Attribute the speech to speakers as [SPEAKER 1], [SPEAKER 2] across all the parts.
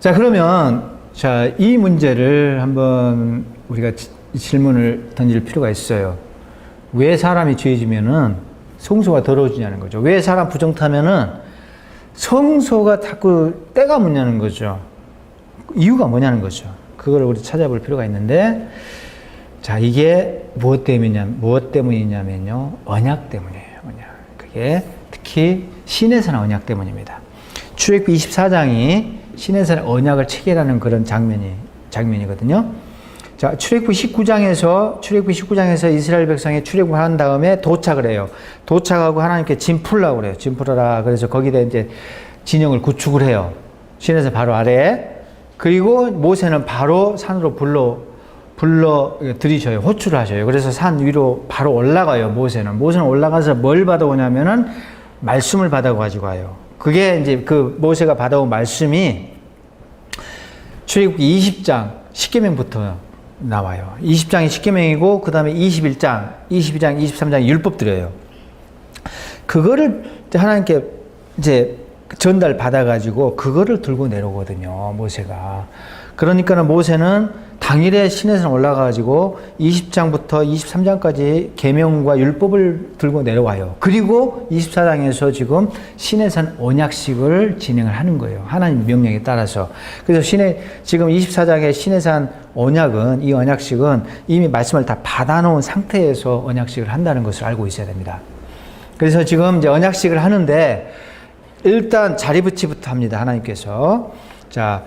[SPEAKER 1] 자, 그러면, 자, 이 문제를 한번 우리가 질문을 던질 필요가 있어요. 왜 사람이 죄지면은 성소가 더러워지냐는 거죠. 왜 사람 부정 타면은 성소가 자꾸 때가 묻냐는 거죠. 이유가 뭐냐는 거죠. 그걸 우리 찾아볼 필요가 있는데, 자, 이게 무엇 때문이냐면요. 언약 때문이에요. 언약. 그게 특히 시내산 언약 때문입니다. 출애굽기 24장이 시내산 언약을 체결하는 그런 장면이거든요. 자, 출애굽기 19장에서 이스라엘 백성이 출애굽을 한 다음에 도착을 해요. 도착하고 하나님께 짐 풀라고 그래요. 짐 풀어라. 그래서 거기다 이제 진영을 구축을 해요. 시내산 바로 아래에. 그리고 모세는 바로 산으로 불러 들이셔요. 호출을 하셔요. 그래서 산 위로 바로 올라가요. 모세는 올라가서 뭘 받아오냐면은 말씀을 받아가지고 와요. 그게 이제 그 모세가 받아온 말씀이 출애굽기 20장 10계명부터 나와요. 20장이 10계명이고 그 다음에 21장, 22장, 23장이 율법들이에요. 그거를 하나님께 이제 전달 받아가지고 그거를 들고 내려오거든요. 모세가. 그러니까는 모세는 당일에 시내산 올라가가지고 20장부터 23장까지 계명과 율법을 들고 내려와요. 그리고 24장에서 지금 시내산 언약식을 진행을 하는 거예요. 하나님 명령에 따라서. 그래서 지금 24장의 시내산 언약은, 이 언약식은 이미 말씀을 다 받아놓은 상태에서 언약식을 한다는 것을 알고 있어야 됩니다. 그래서 지금 이제 언약식을 하는데 일단 자리붙이부터 합니다. 하나님께서. 자,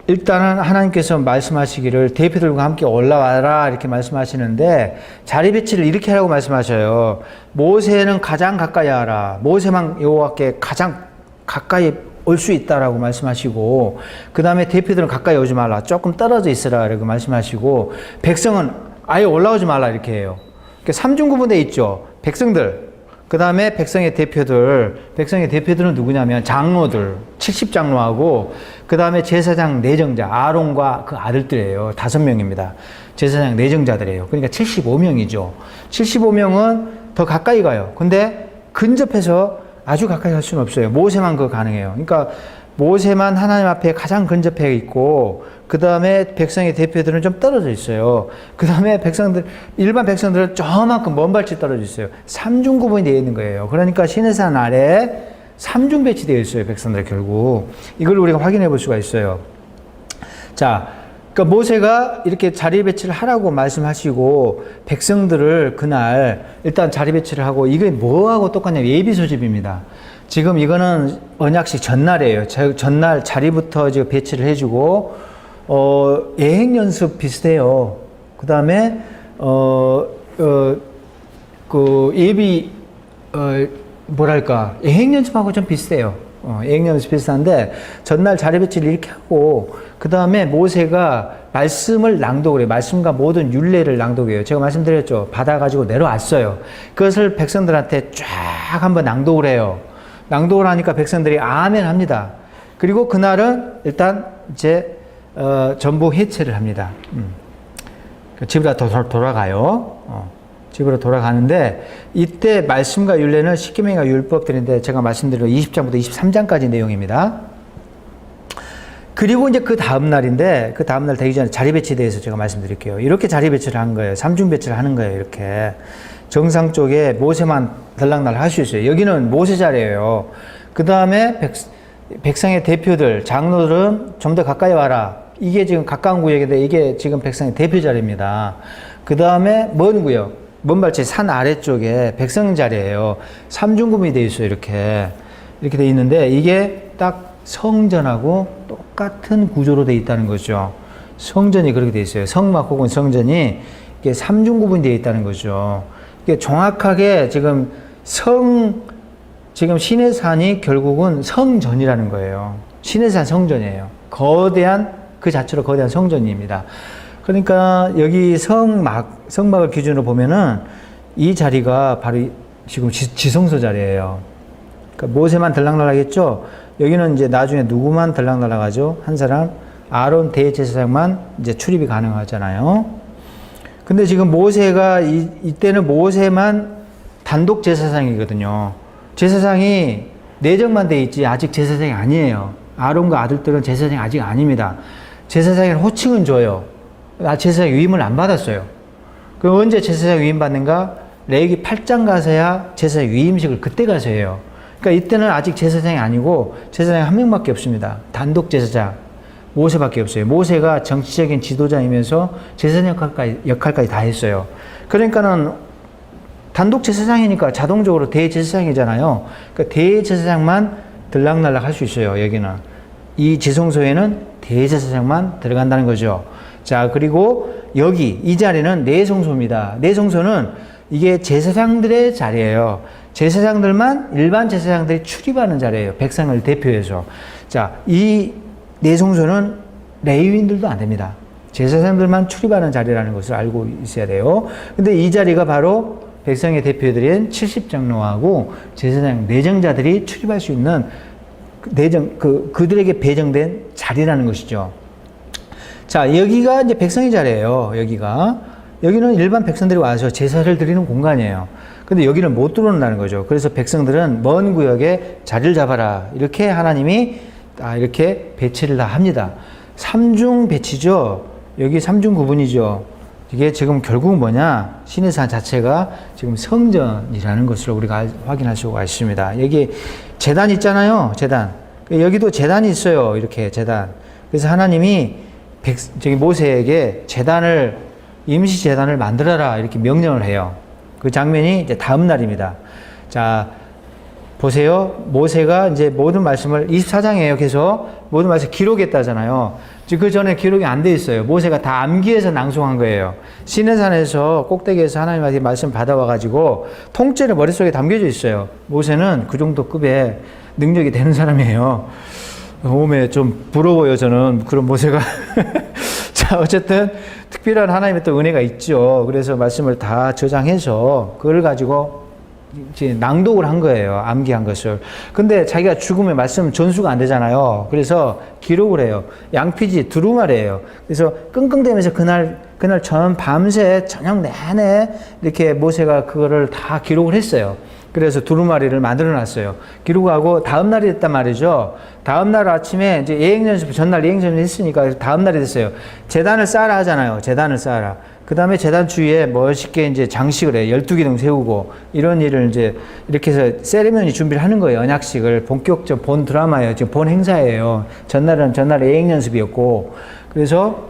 [SPEAKER 1] 일단은 하나님께서 말씀하시기를 대표들과 함께 올라와라 이렇게 말씀하시는데 자리 배치를 이렇게 하라고 말씀하셔요. 모세는 가장 가까이 하라. 모세만 여호와께 가장 가까이 올 수 있다라고 말씀하시고 그 다음에 대표들은 가까이 오지 말라. 조금 떨어져 있으라 이렇게 말씀하시고 백성은 아예 올라오지 말라 이렇게 해요. 그러니까 삼중구분되어 있죠. 백성들. 그 다음에 백성의 대표들은 누구냐면 장로들, 70장로하고 그 다음에 제사장 내정자, 아론과 그 아들들이에요. 5명입니다. 제사장 내정자들이에요. 그러니까 75명이죠. 75명은 더 가까이 가요. 근데 근접해서 아주 가까이 갈 수는 없어요. 모세만 그거 가능해요. 그러니까 모세만 하나님 앞에 가장 근접해 있고 그 다음에 백성의 대표들은 좀 떨어져 있어요. 그 다음에 일반 백성들은 저만큼 먼 발치 떨어져 있어요. 3중 구분이 되어 있는 거예요. 그러니까 시내산 아래에 3중 배치되어 있어요. 백성들 결국. 이걸 우리가 확인해 볼 수가 있어요. 자, 그러니까 모세가 이렇게 자리 배치를 하라고 말씀하시고 백성들을 그날 일단 자리 배치를 하고 이게 뭐하고 똑같냐면 예비 소집입니다. 지금 이거는 언약식 전날이에요. 전날 자리부터 지금 배치를 해주고, 예행 연습 비슷해요. 그 다음에, 예행 연습하고 좀 비슷해요. 예행 연습 비슷한데, 전날 자리 배치를 이렇게 하고, 그 다음에 모세가 말씀을 낭독을 해요. 말씀과 모든 율례를 낭독해요. 제가 말씀드렸죠. 받아가지고 내려왔어요. 그것을 백성들한테 쫙 한번 낭독을 해요. 낭독을 하니까 백성들이 아멘 합니다. 그리고 그날은 일단 이제 전부 해체를 합니다. 집으로 돌아가요. 집으로 돌아가는데 이때 말씀과 율례는 십계명과 율법들인데 제가 말씀드린 20장부터 23장까지 내용입니다. 그리고 이제 그 다음 날인데 그 다음 날 되기 전에 자리 배치에 대해서 제가 말씀드릴게요. 이렇게 자리 배치를 한 거예요. 3중 배치를 하는 거예요. 이렇게. 정상 쪽에 모세만 들락날락 할 수 있어요. 여기는 모세 자리예요. 그 다음에 백성의 대표들, 장로들은 좀 더 가까이 와라. 이게 지금 가까운 구역인데 이게 지금 백성의 대표 자리입니다. 그 다음에 먼 구역, 먼 발치 산 아래쪽에 백성 자리예요. 3중 구분이 되어 있어요. 이렇게 되어 있는데 이게 딱 성전하고 똑같은 구조로 되어 있다는 거죠. 성전이 그렇게 되어 있어요. 성막 혹은 성전이 이게 3중 구분이 되어 있다는 거죠. 이게 정확하게 지금 시내산이 결국은 성전이라는 거예요. 시내산 성전이에요. 그 자체로 거대한 성전입니다. 그러니까 여기 성막을 기준으로 보면은 이 자리가 바로 지금 지성소 자리예요. 그러니까 모세만 들락날락했죠. 여기는 이제 나중에 누구만 들락날락하죠? 한 사람, 아론 대제사장만 이제 출입이 가능하잖아요. 근데 지금 모세가 이때는 모세만 단독 제사장이거든요. 제사장이 내정만 돼 있지 아직 제사장이 아니에요. 아론과 아들들은 제사장이 아직 아닙니다. 제사장의 호칭은 줘요. 제사장 위임을 안 받았어요. 그럼 언제 제사장 위임 받는가? 레위기 8장 가서야 제사장 위임식을 그때 가서 해요. 그러니까 이때는 아직 제사장이 아니고 제사장이 한 명밖에 없습니다. 단독 제사장 모세밖에 없어요. 모세가 정치적인 지도자이면서 제사장 역할까지 다 했어요. 그러니까는 단독 제사장이니까 자동적으로 대제사장이잖아요. 그러니까 대제사장만 들락날락 할 수 있어요. 여기는 이 지성소에는 대제사장만 들어간다는 거죠. 자, 그리고 여기 이 자리는 내성소입니다. 내성소는 이게 제사장들의 자리예요. 제사장들만, 일반 제사장들이 출입하는 자리예요. 백성을 대표해서. 자, 이 내성소는 레위인들도 안 됩니다. 제사장들만 출입하는 자리라는 것을 알고 있어야 돼요. 근데 이 자리가 바로 백성의 대표들인 70장로하고 제사장 내정자들이 출입할 수 있는 그들에게 배정된 자리라는 것이죠. 자, 여기가 이제 백성의 자리예요. 여기는 일반 백성들이 와서 제사를 드리는 공간이에요. 근데 여기는 못 들어온다는 거죠. 그래서 백성들은 먼 구역에 자리를 잡아라. 이렇게 하나님이 이렇게 배치를 다 합니다. 삼중 배치죠. 여기 삼중 구분이죠. 이게 지금 결국은 뭐냐? 시내산 자체가 지금 성전이라는 것을 우리가 확인할 수가 있습니다. 여기 제단 있잖아요. 제단. 여기도 제단이 있어요. 이렇게 제단. 그래서 하나님이 모세에게 임시 제단을 만들어라. 이렇게 명령을 해요. 그 장면이 이제 다음 날입니다. 자, 보세요. 모세가 이제 모든 말씀을 24장이에요. 계속 모든 말씀 기록했다잖아요. 그 전에 기록이 안 돼 있어요. 모세가 다 암기해서 낭송한 거예요. 시내산에서 꼭대기에서 하나님한테 말씀 받아와가지고 통째로 머릿속에 담겨져 있어요. 모세는 그 정도 급의 능력이 되는 사람이에요. 오메 좀 부러워요. 저는 그런 모세가. 자, 어쨌든 특별한 하나님의 또 은혜가 있죠. 그래서 말씀을 다 저장해서 그걸 가지고 이제 낭독을 한 거예요. 암기한 것을. 근데 자기가 죽으면 말씀 전수가 안 되잖아요. 그래서 기록을 해요. 양피지 두루마리예요. 그래서 끙끙대면서 그날 전 밤새 저녁 내내 이렇게 모세가 그거를 다 기록을 했어요. 그래서 두루마리를 만들어 놨어요. 기록하고 다음 날이 됐단 말이죠. 다음 날 아침에 이제 전날 예행연습 했으니까 다음 날이 됐어요. 제단을 쌓아라 하잖아요. 제단을 쌓아라. 그 다음에 제단 주위에 멋있게 이제 장식을 해요. 12기둥 세우고, 이런 일을 이제 이렇게 해서 세리머니 준비를 하는 거예요. 언약식을. 본격적 본 드라마예요. 지금 본 행사예요. 전날은 예행연습이었고. 그래서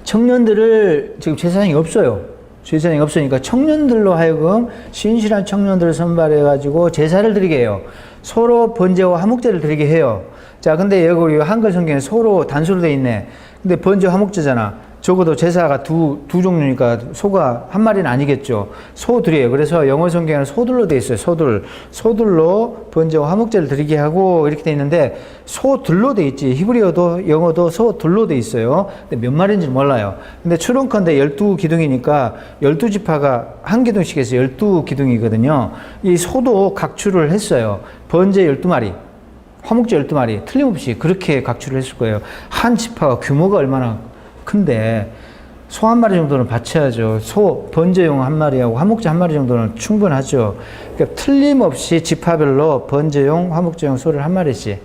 [SPEAKER 1] 청년들을 지금 제사장이 없어요. 제사장이 없으니까 청년들로 하여금 신실한 청년들을 선발해가지고 제사를 드리게 해요. 소로 번제와 화목제를 드리게 해요. 자, 근데 여기 우리 한글 성경에 소로 단수로 돼 있네. 근데 번제 화목제잖아. 적어도 제사가 두 종류니까 소가 한 마리는 아니겠죠. 소들이에요. 그래서 영어 성경에는 소들로 돼 있어요. 소들로 번제와 화목제를 드리게 하고 이렇게 돼 있는데 소들로 돼 있지. 히브리어도 영어도 소들로 돼 있어요. 근데 몇 마리인지 몰라요. 근데 추론컨대 12기둥이니까 12지파가 한 기둥씩 해서 12기둥이거든요. 이 소도 각출을 했어요. 번제 12마리. 화목제 12마리. 틀림없이 그렇게 각출을 했을 거예요. 한 지파가 규모가 얼마나 큰데 소 한 마리 정도는 바쳐야죠. 번제용 한 마리하고 화목제 한 마리 정도는 충분하죠. 그러니까 틀림없이 지파별로 번제용, 화목제용 소를 한 마리씩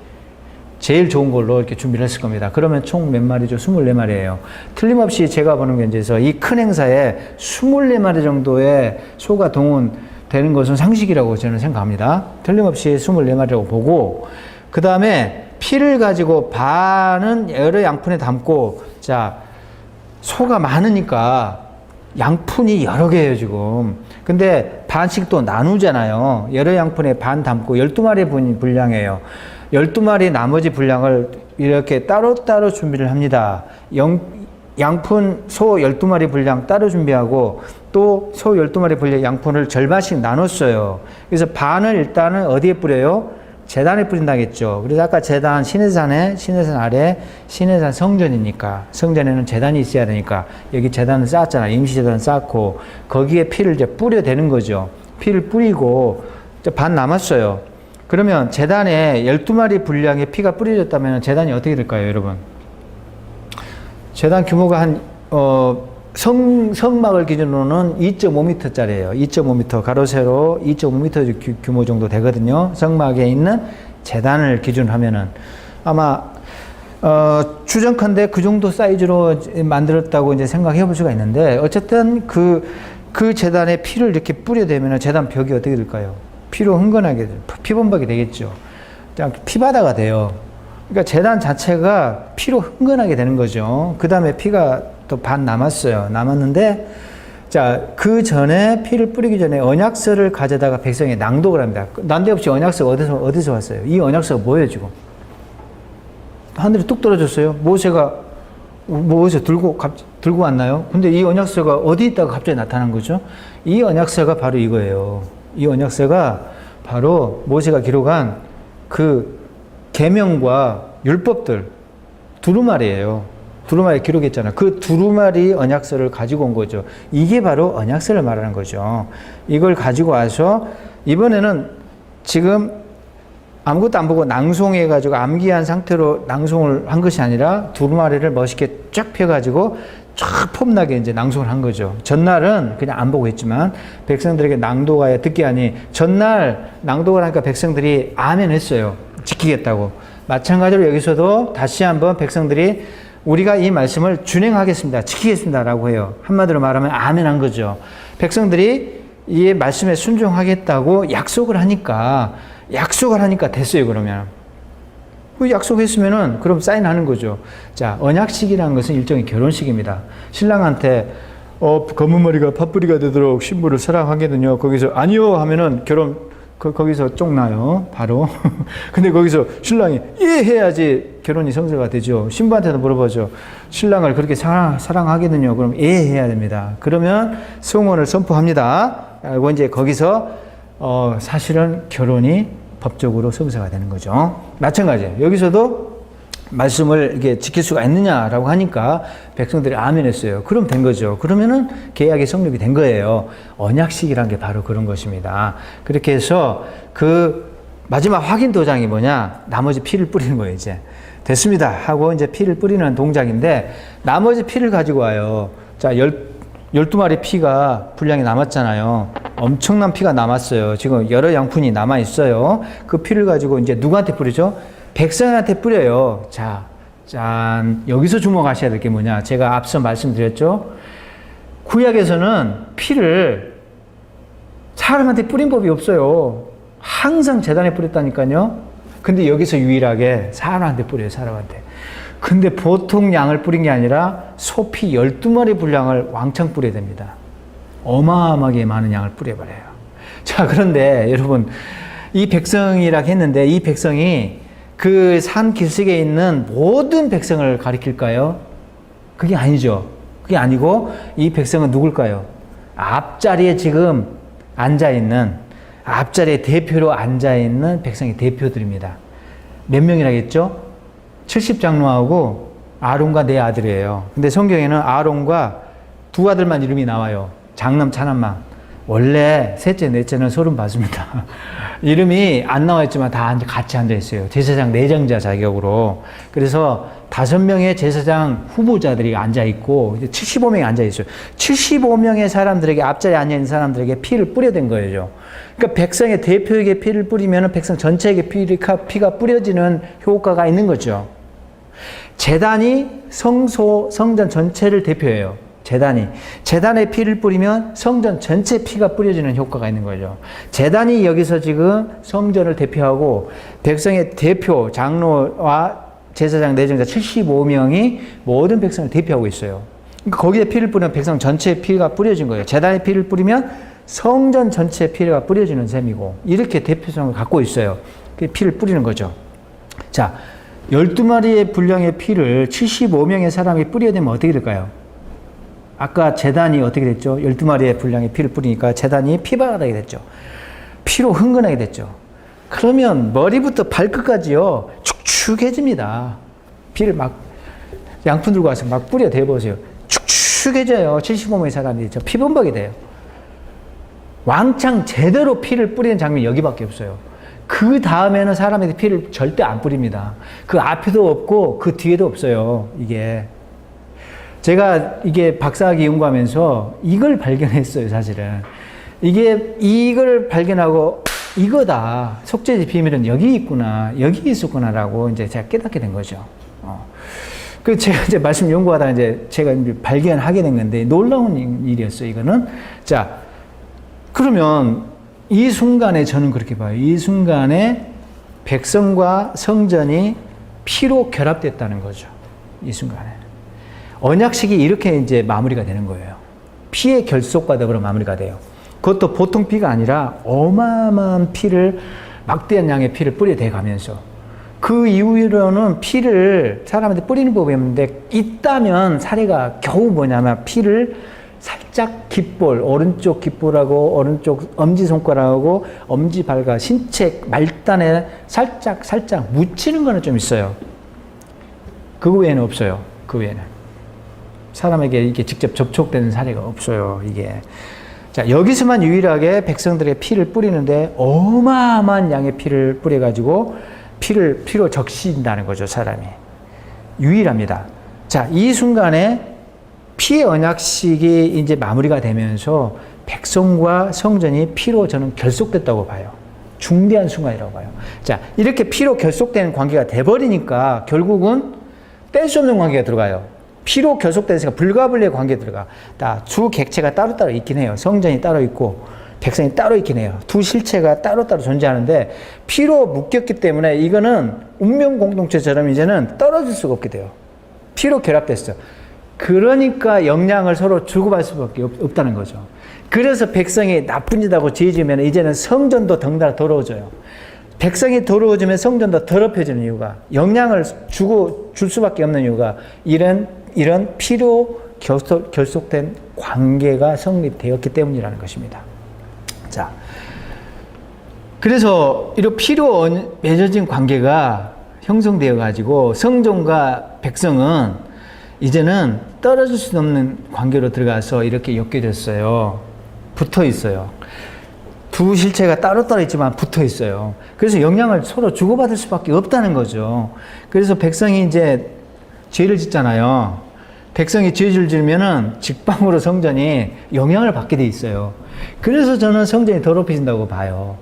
[SPEAKER 1] 제일 좋은 걸로 이렇게 준비를 했을 겁니다. 그러면 총 몇 마리죠? 24마리예요. 틀림없이 제가 보는 견지에서 이 큰 행사에 24마리 정도의 소가 동원되는 것은 상식이라고 저는 생각합니다. 틀림없이 24마리라고 보고, 그 다음에 피를 가지고 반은 여러 양푼에 담고, 자, 소가 많으니까 양푼이 여러 개예요, 지금. 근데 반씩 또 나누잖아요. 여러 양푼에 반 담고 12마리 분량이에요. 12마리 나머지 분량을 이렇게 따로따로 준비를 합니다. 양푼 소 12마리 분량 따로 준비하고 또 소 12마리 분량 양푼을 절반씩 나눴어요. 그래서 반을 일단은 어디에 뿌려요? 제단에 뿌린다겠죠. 그래서 아까 제단 시내산 아래 시내산 성전이니까 성전에는 제단이 있어야 되니까 여기 제단을 쌓았잖아. 임시 제단 쌓고 거기에 피를 이제 뿌려대는 거죠. 피를 뿌리고 반 남았어요. 그러면 제단에 12마리 분량의 피가 뿌려졌다면 제단이 어떻게 될까요, 여러분? 제단 규모가 성막을 기준으로는 2.5m짜리예요. 2.5m, 가로 세로 2.5m 규모 정도 되거든요. 성막에 있는 제단을 기준으로 하면은. 아마 추정컨대 그 정도 사이즈로 만들었다고 이제 생각해 볼 수가 있는데, 어쨌든 그 제단에 피를 이렇게 뿌려대면 제단 벽이 어떻게 될까요? 피로 흥건하게, 피범벅이 되겠죠. 피바다가 돼요. 그러니까 제단 자체가 피로 흥건하게 되는 거죠. 그 다음에 피가 또 반 남았어요. 남았는데, 자, 그 전에 피를 뿌리기 전에 언약서를 가져다가 백성에 낭독을 합니다. 난데없이 언약서가 어디서 왔어요? 이 언약서가 뭐예요, 지금? 하늘에 뚝 떨어졌어요. 모세가 들고 왔나요? 근데 이 언약서가 어디 있다가 갑자기 나타난 거죠? 이 언약서가 바로 이거예요. 이 언약서가 바로 모세가 기록한 그 계명과 율법들, 두루마리예요. 두루마리 기록했잖아요. 그 두루마리 언약서를 가지고 온 거죠. 이게 바로 언약서를 말하는 거죠. 이걸 가지고 와서 이번에는 지금 아무것도 안 보고 낭송해가지고 암기한 상태로 낭송을 한 것이 아니라 두루마리를 멋있게 쫙 펴가지고 쫙 폼나게 이제 낭송을 한 거죠. 전날은 그냥 안 보고 했지만 백성들에게 낭독하여 듣게 하니, 전날 낭독을 하니까 백성들이 아멘 했어요. 지키겠다고. 마찬가지로 여기서도 다시 한번 백성들이 우리가 이 말씀을 준행하겠습니다. 지키겠습니다. 라고 해요. 한마디로 말하면 아멘 한 거죠. 백성들이 이 말씀에 순종하겠다고 약속을 하니까 됐어요, 그러면. 그 약속했으면은, 그럼 사인하는 거죠. 자, 언약식이라는 것은 일종의 결혼식입니다. 신랑한테, 검은 머리가 팥뿌리가 되도록 신부를 사랑하거든요. 거기서, 아니요! 하면은 거기서 쫑나요. 바로. 근데 거기서 신랑이 예! 해야지 결혼이 성사가 되죠. 신부한테도 물어보죠. 신랑을 그렇게 사랑하거든요. 그럼 예! 해야 됩니다. 그러면 성혼을 선포합니다. 그리고 이제 거기서 사실은 결혼이 법적으로 성사가 되는 거죠. 마찬가지예요. 여기서도 말씀을 이렇게 지킬 수가 있느냐라고 하니까 백성들이 아멘 했어요. 그럼 된 거죠. 그러면은 계약이 성립이 된 거예요. 언약식이란 게 바로 그런 것입니다. 그렇게 해서 그 마지막 확인 도장이 뭐냐? 나머지 피를 뿌리는 거예요, 이제. 됐습니다. 하고 이제 피를 뿌리는 동작인데, 나머지 피를 가지고 와요. 자, 12마리 피가 분량이 남았잖아요. 엄청난 피가 남았어요. 지금 여러 양푼이 남아 있어요. 그 피를 가지고 이제 누구한테 뿌리죠? 백성한테 뿌려요. 자, 짠. 여기서 주목하셔야 될 게 뭐냐? 제가 앞서 말씀드렸죠? 구약에서는 피를 사람한테 뿌린 법이 없어요. 항상 제단에 뿌렸다니까요. 근데 여기서 유일하게 사람한테 뿌려요, 사람한테. 근데 보통 양을 뿌린 게 아니라 소피 12마리 분량을 왕창 뿌려야 됩니다. 어마어마하게 많은 양을 뿌려버려요. 자, 그런데 여러분, 이 백성이라고 했는데, 이 백성이 그 산 길석에 있는 모든 백성을 가리킬까요? 그게 아니죠. 그게 아니고, 이 백성은 누굴까요? 앞자리에 지금 앞자리에 대표로 앉아있는 백성의 대표들입니다. 몇 명이라겠죠? 70장로하고 아론과 네 아들이에요. 근데 성경에는 아론과 두 아들만 이름이 나와요. 장남, 차남만. 원래 셋째, 넷째는 소름 받습니다. 이름이 안 나와 있지만 다 같이 앉아 있어요. 제사장 내정자 자격으로. 그래서 5명의 제사장 후보자들이 앉아 있고 75명이 앉아 있어요. 75명의 사람들에게, 앞자리에 앉아 있는 사람들에게 피를 뿌려댄 거예요. 그러니까 백성의 대표에게 피를 뿌리면 백성 전체에게 피가 뿌려지는 효과가 있는 거죠. 제단이 성전 전체를 대표해요. 제단에 피를 뿌리면 성전 전체 피가 뿌려지는 효과가 있는 거죠. 제단이 여기서 지금 성전을 대표하고 백성의 대표, 장로와 제사장 내정자 75명이 모든 백성을 대표하고 있어요. 그러니까 거기에 피를 뿌리면 백성 전체의 피가 뿌려진 거예요. 제단에 피를 뿌리면 성전 전체의 피가 뿌려지는 셈이고, 이렇게 대표성을 갖고 있어요. 피를 뿌리는 거죠. 자, 12마리의 분량의 피를 75명의 사람이 뿌려야 되면 어떻게 될까요? 아까 제단이 어떻게 됐죠? 12마리의 분량의 피를 뿌리니까 제단이 피바다게 됐죠. 피로 흥건하게 됐죠. 그러면 머리부터 발끝까지요, 축축해집니다. 피를 막 양푼 들고 와서 막 뿌려 대보세요. 축축해져요. 75명의 사람들이 피범벅이 돼요. 왕창 제대로 피를 뿌리는 장면이 여기밖에 없어요. 그 다음에는 사람에게 피를 절대 안 뿌립니다. 그 앞에도 없고 그 뒤에도 없어요. 제가 박사학위 연구하면서 이걸 발견했어요, 사실은. 이걸 발견하고 이거다. 속죄의 비밀은 여기 있구나. 여기 있었구나라고 이제 제가 깨닫게 된 거죠. 그 제가 이제 말씀 연구하다가 이제 제가 이제 발견하게 된 건데 놀라운 일이었어요. 이거는. 자, 그러면 이 순간에 저는 그렇게 봐요. 이 순간에 백성과 성전이 피로 결합됐다는 거죠. 이 순간에. 언약식이 이렇게 이제 마무리가 되는 거예요. 피의 결속과 더불어 마무리가 돼요. 그것도 보통 피가 아니라 어마어마한 피를, 막대한 양의 피를 뿌려대 가면서 그 이후로는 피를 사람한테 뿌리는 법이 없는데 있다면 사례가 겨우 뭐냐면 피를 살짝 깃볼, 오른쪽 깃볼하고 오른쪽 엄지손가락하고 엄지발과 신체 말단에 살짝 묻히는 거는 좀 있어요. 그 외에는 없어요. 그 외에는. 사람에게 이게 직접 접촉되는 사례가 없어요. 이게. 자, 여기서만 유일하게 백성들의 피를 뿌리는데 어마어마한 양의 피를 뿌려가지고 피로 적신다는 거죠, 사람이. 유일합니다. 자, 이 순간에 피의 언약식이 이제 마무리가 되면서 백성과 성전이 피로 저는 결속됐다고 봐요. 중대한 순간이라고 봐요. 자, 이렇게 피로 결속된 관계가 돼버리니까 결국은 뗄 수 없는 관계가 들어가요. 피로 결속되니까 불가분리의 관계에 들어가. 두 객체가 따로따로 있긴 해요. 성전이 따로 있고 백성이 따로 있긴 해요. 두 실체가 따로따로 존재하는데 피로 묶였기 때문에 이거는 운명 공동체처럼 이제는 떨어질 수가 없게 돼요. 피로 결합됐어. 그러니까 영향을 서로 주고받을 수밖에 없다는 거죠. 그래서 백성이 나쁜 짓하고 죄 지으면 이제는 성전도 덩달아 더러워져요. 백성이 더러워지면 성전도 더럽혀지는 이유가, 영향을 줄 수밖에 없는 이유가 이런 피로 결속된 관계가 성립되었기 때문이라는 것입니다. 자, 그래서 이런 피로 맺어진 관계가 형성되어 가지고 성전과 백성은 이제는 떨어질 수 없는 관계로 들어가서 이렇게 엮여졌어요. 붙어 있어요. 두 실체가 따로따로 있지만 붙어 있어요. 그래서 영향을 서로 주고받을 수밖에 없다는 거죠. 그래서 백성이 이제 죄를 짓잖아요. 백성이 죄를 지으면은 직방으로 성전이 영향을 받게 돼 있어요. 그래서 저는 성전이 더럽혀진다고 봐요.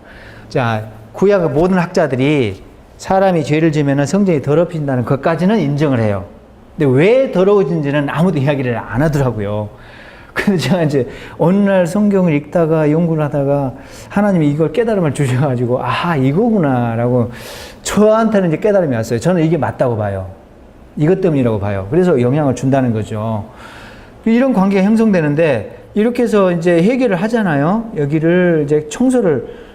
[SPEAKER 1] 자, 구약 모든 학자들이 사람이 죄를 지으면은 성전이 더럽혀진다는 것까지는 인정을 해요. 근데 왜 더러워진지는 아무도 이야기를 안 하더라고요. 그래서 제가 이제 어느 날 성경을 읽다가 연구를 하다가 하나님이 이걸 깨달음을 주셔가지고 이거구나라고 저한테는 이제 깨달음이 왔어요. 저는 이게 맞다고 봐요. 이것 때문이라고 봐요. 그래서 영향을 준다는 거죠. 이런 관계가 형성되는데 이렇게 해서 이제 해결을 하잖아요. 여기를 이제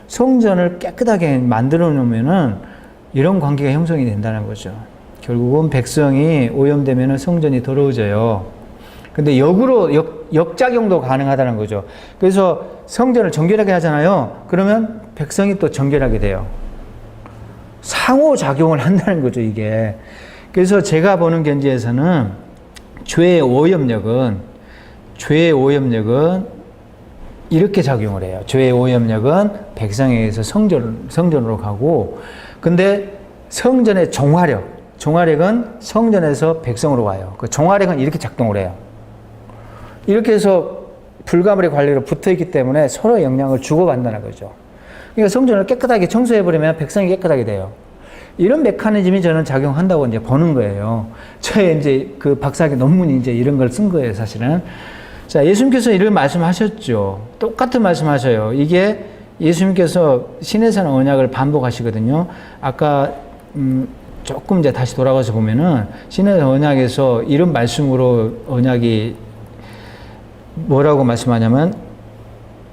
[SPEAKER 1] 성전을 깨끗하게 만들어 놓으면은 이런 관계가 형성이 된다는 거죠. 결국은 백성이 오염되면 성전이 더러워져요. 근데 역작용도 가능하다는 거죠. 그래서 성전을 정결하게 하잖아요. 그러면 백성이 또 정결하게 돼요. 상호작용을 한다는 거죠, 이게. 그래서 제가 보는 견지에서는 죄의 오염력은 이렇게 작용을 해요. 죄의 오염력은 백성에게서 성전으로 가고, 근데 성전의 종화력은 성전에서 백성으로 와요. 그 종화력은 이렇게 작동을 해요. 이렇게 해서 불가분의 관리로 붙어 있기 때문에 서로 영향을 주고받는다는 거죠. 그러니까 성전을 깨끗하게 청소해버리면 백성이 깨끗하게 돼요. 이런 메커니즘이 저는 작용한다고 이제 보는 거예요. 저의 이제 그 박사학위 논문이 이제 이런 걸 쓴 거예요, 사실은. 자, 예수님께서 이런 말씀하셨죠. 똑같은 말씀하셔요. 이게 예수님께서 신에서는 언약을 반복하시거든요. 아까 조금 이제 다시 돌아가서 보면은 신의 언약에서 이런 말씀으로 언약이 뭐라고 말씀하냐면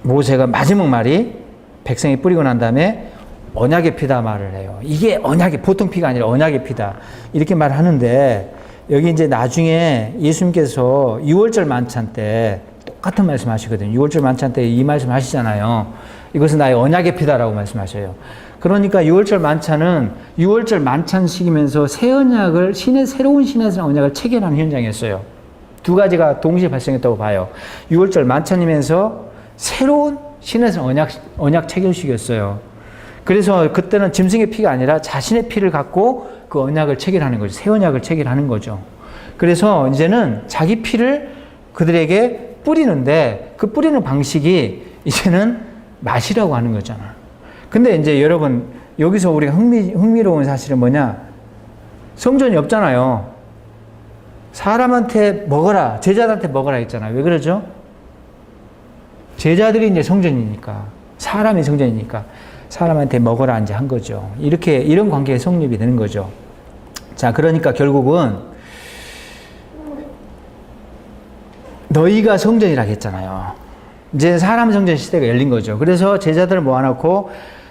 [SPEAKER 1] 모세가 마지막 말이 백성이 뿌리고 난 다음에 언약의 피다 말을 해요. 이게 언약의 보통 피가 아니라 언약의 피다 이렇게 말을 하는데 여기 이제 나중에 예수님께서 6월절 만찬 때 똑같은 말씀 하시거든요. 6월절 만찬 때 이 말씀 하시잖아요. 이것은 나의 언약의 피다라고 말씀하셔요. 그러니까 6월절 만찬은 6월절 만찬식이면서 새 언약을 새로운 신에서 언약을 체결하는 현장이었어요. 두 가지가 동시에 발생했다고 봐요. 6월절 만찬이면서 새로운 신에서 언약 체결식이었어요. 그래서 그때는 짐승의 피가 아니라 자신의 피를 갖고 그 언약을 체결하는 거죠. 새 언약을 체결하는 거죠. 그래서 이제는 자기 피를 그들에게 뿌리는데 그 뿌리는 방식이 이제는 마시라고 하는 거잖아. 근데 이제 여러분, 여기서 우리가 흥미로운 사실은 뭐냐? 성전이 없잖아요. 사람한테 먹어라, 제자들한테 먹어라 했잖아요. 왜 그러죠? 제자들이 이제 성전이니까, 사람이 성전이니까 사람한테 먹어라 이제 한 거죠. 이런 관계의 성립이 되는 거죠. 자, 그러니까 결국은 너희가 성전이라고 했잖아요. 이제 사람 성전 시대가 열린 거죠. 그래서 제자들을 모아놓고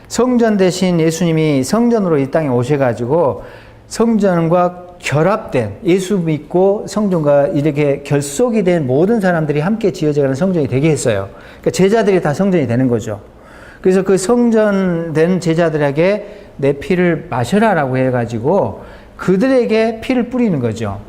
[SPEAKER 1] 성전 대신 예수님이 성전으로 이 땅에 오셔가지고 성전과 결합된, 예수 믿고 성전과 이렇게 결속이 된 모든 사람들이 함께 지어져가는 성전이 되게 했어요. 그러니까 제자들이 다 성전이 되는 거죠. 그래서 그 성전된 제자들에게 내 피를 마셔라라고 해가지고 그들에게 피를 뿌리는 거죠.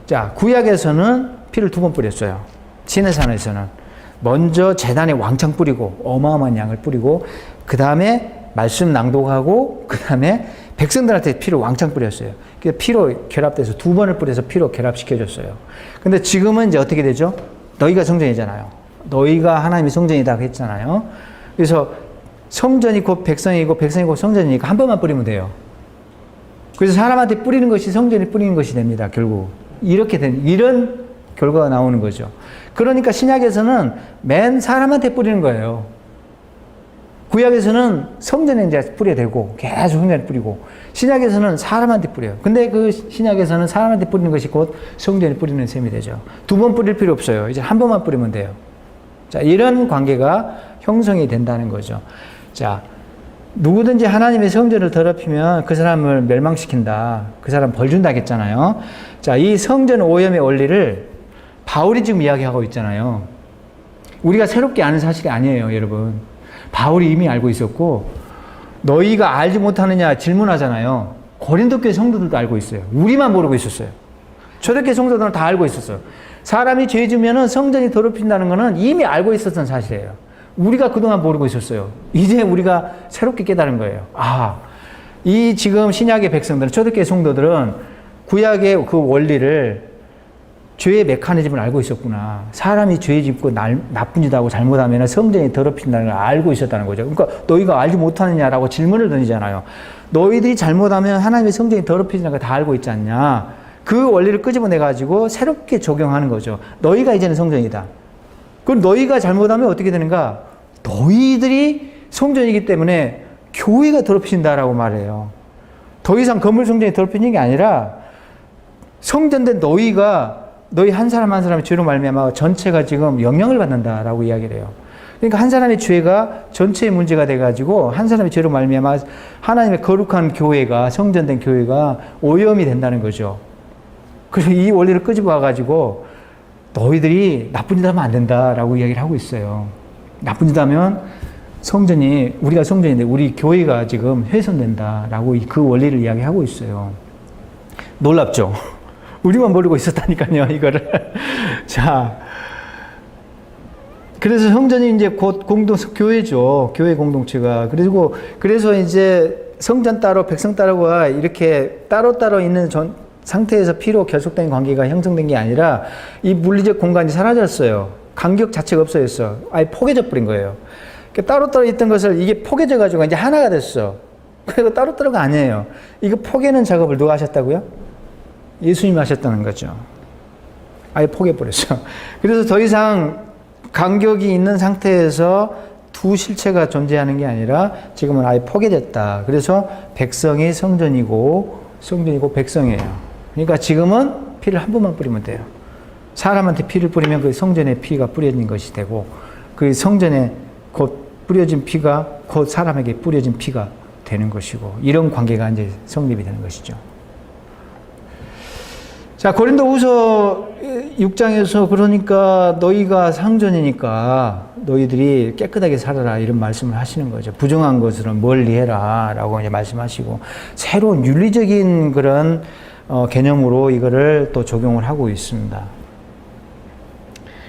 [SPEAKER 1] 자, 구약에서는 피를 2번 뿌렸어요. 시내산에서는 먼저 제단에 왕창 뿌리고 어마어마한 양을 뿌리고 그 다음에 말씀 낭독하고 그 다음에 백성들한테 피를 왕창 뿌렸어요. 그래서 피로 결합돼서 2번을 뿌려서 피로 결합시켜줬어요. 근데 지금은 이제 어떻게 되죠? 너희가 성전이잖아요. 너희가 하나님의 성전이다 했잖아요. 그래서 성전이 곧 백성이고 백성이 곧 성전이니까 한 번만 뿌리면 돼요. 그래서 사람한테 뿌리는 것이 성전에 뿌리는 것이 됩니다. 결국 이런 결과가 나오는 거죠. 그러니까 신약에서는 맨 사람한테 뿌리는 거예요. 구약에서는 성전에 이제 뿌려야 되고 계속 성전에 뿌리고 신약에서는 사람한테 뿌려요. 근데 그 신약에서는 사람한테 뿌리는 것이 곧 성전에 뿌리는 셈이 되죠. 2번 뿌릴 필요 없어요. 이제 한 번만 뿌리면 돼요. 자, 이런 관계가 형성이 된다는 거죠. 자, 누구든지 하나님의 성전을 더럽히면 그 사람을 멸망시킨다. 그 사람 벌 준다 했잖아요. 자, 이 성전 오염의 원리를 바울이 지금 이야기하고 있잖아요. 우리가 새롭게 아는 사실이 아니에요, 여러분. 바울이 이미 알고 있었고, 너희가 알지 못하느냐 질문하잖아요. 고린도 교회 성도들도 알고 있어요. 우리만 모르고 있었어요. 초대교회 성도들은 다 알고 있었어요. 사람이 죄 지으면 성전이 더럽힌다는 것은 이미 알고 있었던 사실이에요. 우리가 그동안 모르고 있었어요. 이제 우리가 새롭게 깨달은 거예요. 아, 이 지금 신약의 백성들은, 초대교회 성도들은 구약의 그 원리를, 죄의 메커니즘을 알고 있었구나. 사람이 죄 짓고 나쁜 짓 하고 잘못하면 성전이 더럽힌다는 걸 알고 있었다는 거죠. 그러니까 너희가 알지 못하느냐라고 질문을 던지잖아요. 너희들이 잘못하면 하나님의 성전이 더럽혀지는 걸 다 알고 있지 않냐. 그 원리를 끄집어내가지고 새롭게 적용하는 거죠. 너희가 이제는 성전이다. 그럼 너희가 잘못하면 어떻게 되는가? 너희들이 성전이기 때문에 교회가 더럽힌다라고 말해요. 더 이상 건물 성전이 더럽히는 게 아니라 성전된 너희 한 사람 한 사람의 죄로 말미암아 전체가 지금 영향을 받는다라고 이야기를 해요. 그러니까 한 사람의 죄가 전체의 문제가 돼가지고 한 사람의 죄로 말미암아 하나님의 거룩한 교회가, 성전된 교회가 오염이 된다는 거죠. 그래서 이 원리를 끄집어와가지고 너희들이 나쁜 짓 하면 안 된다라고 이야기를 하고 있어요. 나쁜 짓 하면 우리가 성전인데 우리 교회가 지금 훼손된다라고 그 원리를 이야기하고 있어요. 놀랍죠? 우리만 모르고 있었다니까요, 이거를. 자, 그래서 성전이 이제 곧 교회죠. 교회 공동체가. 그래서 이제 성전 따로, 백성 따로가 이렇게 따로따로 있는 상태에서 피로 결속된 관계가 형성된 게 아니라 이 물리적 공간이 사라졌어요. 간격 자체가 없어졌어. 아예 포개져 버린 거예요. 그러니까 따로따로 있던 것을 이게 포개져가지고 이제 하나가 됐어. 그리고 따로따로가 아니에요. 이거 포개는 작업을 누가 하셨다고요? 예수님이 하셨다는 거죠. 아예 포개버렸어. 그래서 더 이상 간격이 있는 상태에서 두 실체가 존재하는 게 아니라 지금은 아예 포개됐다. 그래서 백성이 성전이고 백성이에요. 그러니까 지금은 피를 한 번만 뿌리면 돼요. 사람한테 피를 뿌리면 그 성전에 피가 뿌려진 것이 되고 그 성전에 곧 뿌려진 피가 곧 사람에게 뿌려진 피가 되는 것이고 이런 관계가 이제 성립이 되는 것이죠. 자, 고린도후서 6장에서 그러니까 너희가 성전이니까 너희들이 깨끗하게 살아라 이런 말씀을 하시는 거죠. 부정한 것으로 멀리해라 라고 이제 말씀하시고 새로운 윤리적인 그런 개념으로 이거를 또 적용을 하고 있습니다.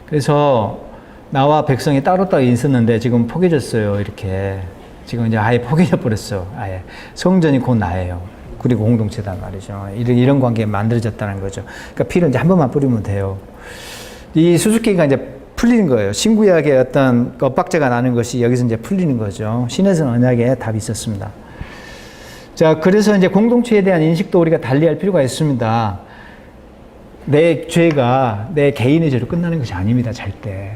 [SPEAKER 1] 그래서 나와 백성이 따로따로 있었는데 지금 포개졌어요. 이렇게 지금 이제 아예 포개져 버렸어. 아예 성전이 곧 나예요. 그리고 공동체다 말이죠. 이런 관계가 만들어졌다는 거죠. 그러니까 피를 이제 한 번만 뿌리면 돼요. 이 수수께끼가 이제 풀리는 거예요. 신구약의 어떤 엇박자가 나는 것이 여기서 이제 풀리는 거죠. 신에서 언약에 답이 있었습니다. 자, 그래서 이제 공동체에 대한 인식도 우리가 달리할 필요가 있습니다. 내 죄가 내 개인의 죄로 끝나는 것이 아닙니다. 절대.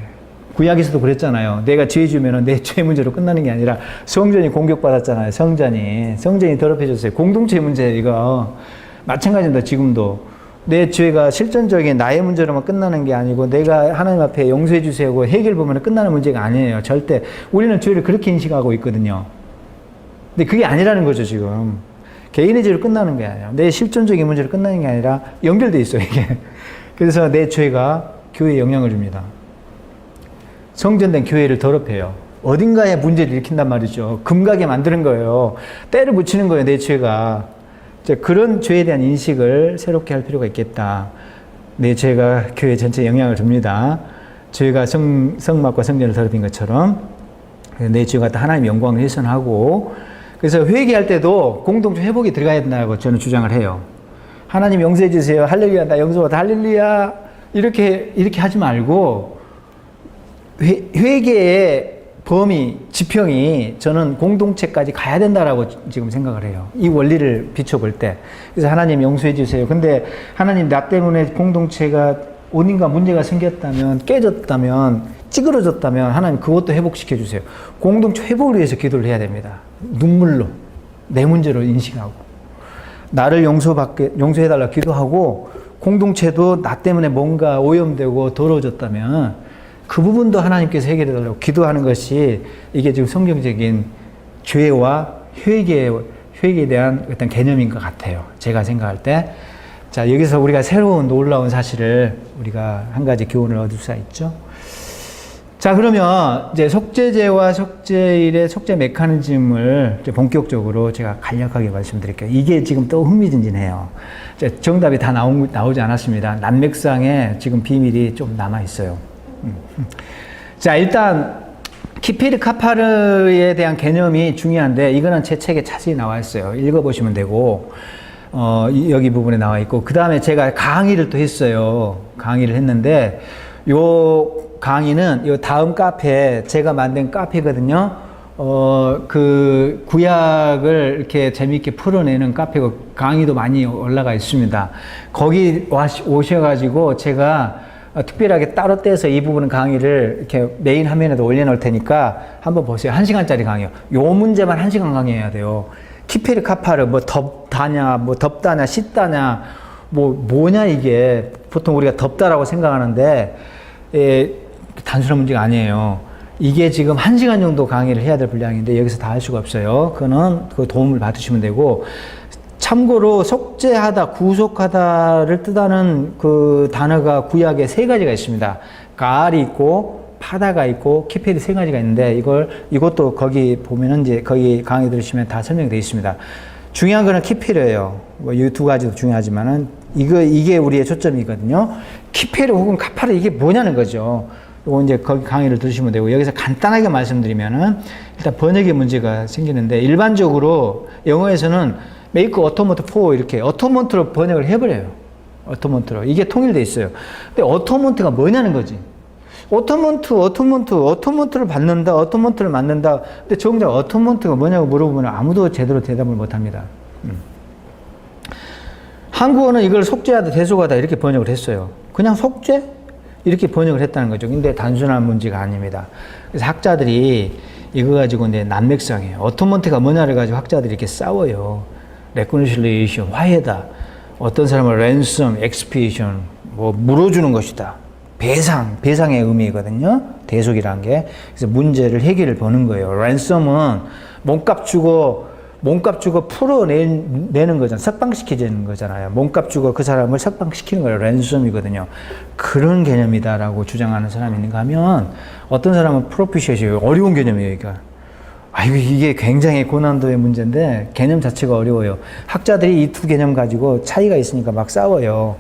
[SPEAKER 1] 구약에서도 그랬잖아요. 내가 죄 지으면 내 죄 문제로 끝나는 게 아니라 성전이 공격받았잖아요. 성전이 더럽혀졌어요. 공동체 문제 이거 마찬가지입니다. 지금도 내 죄가 실존적인 나의 문제로만 끝나는 게 아니고 내가 하나님 앞에 용서해 주세요 해결 보면 끝나는 문제가 아니에요. 절대. 우리는 죄를 그렇게 인식하고 있거든요. 근데 그게 아니라는 거죠. 지금 개인의 죄로 끝나는 게 아니라 내 실존적인 문제로 끝나는 게 아니라 연결돼 있어요. 이게. 그래서 내 죄가 교회에 영향을 줍니다. 성전된 교회를 더럽혀요. 어딘가에 문제를 일으킨단 말이죠. 금가게 만드는 거예요. 때를 붙이는 거예요. 내 죄가. 그런 죄에 대한 인식을 새롭게 할 필요가 있겠다. 내 죄가 교회 전체에 영향을 줍니다. 죄가 성막과 성전을 더럽힌 것처럼 내 죄가 다 하나님의 영광을 훼손하고, 그래서 회개할 때도 공동체 회복이 들어가야 된다고 저는 주장을 해요. 하나님 용서해 주세요. 할렐루야. 나 용서받아. 할렐루야. 이렇게 하지 말고 회개의 범위, 지평이 저는 공동체까지 가야 된다라고 지금 생각을 해요. 이 원리를 비춰볼 때. 그래서 하나님 용서해 주세요. 근데 하나님 나 때문에 공동체가 어딘가 문제가 생겼다면, 깨졌다면, 찌그러졌다면 하나님 그것도 회복시켜 주세요. 공동체 회복을 위해서 기도를 해야 됩니다. 눈물로 내 문제로 인식하고 나를 용서해달라 기도하고, 공동체도 나 때문에 뭔가 오염되고 더러워졌다면 그 부분도 하나님께서 해결해달라고 기도하는 것이 이게 지금 성경적인 죄와 회개에 대한 어떤 개념인 것 같아요. 제가 생각할 때. 자, 여기서 우리가 새로운 놀라운 사실을 우리가 한 가지 교훈을 얻을 수 있죠. 자, 그러면 이제 속죄제와 속죄일의 속죄 메커니즘을 이제 본격적으로 제가 간략하게 말씀드릴게요. 이게 지금 또 흥미진진해요. 정답이 다 나오지 않았습니다. 난맥상에 지금 비밀이 좀 남아 있어요. 자, 일단 키피르 카파르에 대한 개념이 중요한데 이거는 제 책에 자세히 나와 있어요. 읽어보시면 되고, 여기 부분에 나와 있고, 그 다음에 제가 강의를 또 했어요. 강의를 했는데 요 강의는 요 다음 카페, 제가 만든 카페거든요. 그 구약을 이렇게 재미있게 풀어내는 카페고 강의도 많이 올라가 있습니다. 거기 오셔가지고 제가 특별하게 따로 떼서 이 부분 강의를 이렇게 메인 화면에도 올려놓을 테니까 한번 보세요. 1시간짜리 강의요. 요 문제만 1시간 강의해야 돼요. 키페르 카파르, 뭐 덥다냐, 뭐 덥다냐, 씻다냐, 뭐냐 이게. 보통 우리가 덥다라고 생각하는데, 단순한 문제가 아니에요. 이게 지금 1시간 정도 강의를 해야 될 분량인데 여기서 다 할 수가 없어요. 그거는 그 도움을 받으시면 되고, 참고로 속죄하다, 구속하다를 뜻하는 그 단어가 구약에 3가지가 있습니다. 가알이 있고, 파다가 있고, 키페르 3가지가 있는데 이것도 거기 보면은 이제 거기 강의 들으시면 다 설명되어 있습니다. 중요한 거는 키페르예요. 뭐 이 2가지도 중요하지만은 이게 우리의 초점이거든요. 키페르 혹은 카파르 이게 뭐냐는 거죠. 요거 이제 거기 강의를 들으시면 되고, 여기서 간단하게 말씀드리면은 일단 번역의 문제가 생기는데, 일반적으로 영어에서는 make automato for 이렇게 automate로 번역을 해버려요. automate로. 이게 통일돼 있어요. 근데 automate가 뭐냐는 거지. automate를 받는다, automate를 맞는다. 근데 정작 automate가 뭐냐고 물어보면 아무도 제대로 대답을 못 합니다. 한국어는 이걸 속죄하다, 대속하다 이렇게 번역을 했어요. 그냥 속죄? 이렇게 번역을 했다는 거죠. 근데 단순한 문제가 아닙니다. 그래서 학자들이 이거 가지고 이제 난맥상해요. automate가 뭐냐를 가지고 학자들이 이렇게 싸워요. reconciliation, 화해다. 어떤 사람은 ransom, expiation, 물어주는 것이다. 배상의 의미거든요. 대속이라는 게. 그래서 문제를 해결을 보는 거예요. ransom은 몸값 주고 풀어내는 거잖아요. 석방시키는 거잖아요. 몸값 주고 그 사람을 석방시키는 거예요. ransom이거든요. 그런 개념이다라고 주장하는 사람이 있는가 하면, 어떤 사람은 propitiation이에요. 어려운 개념이에요, 그러니까. 이게 굉장히 고난도의 문제인데 개념 자체가 어려워요. 학자들이 이 2 개념 가지고 차이가 있으니까 막 싸워요.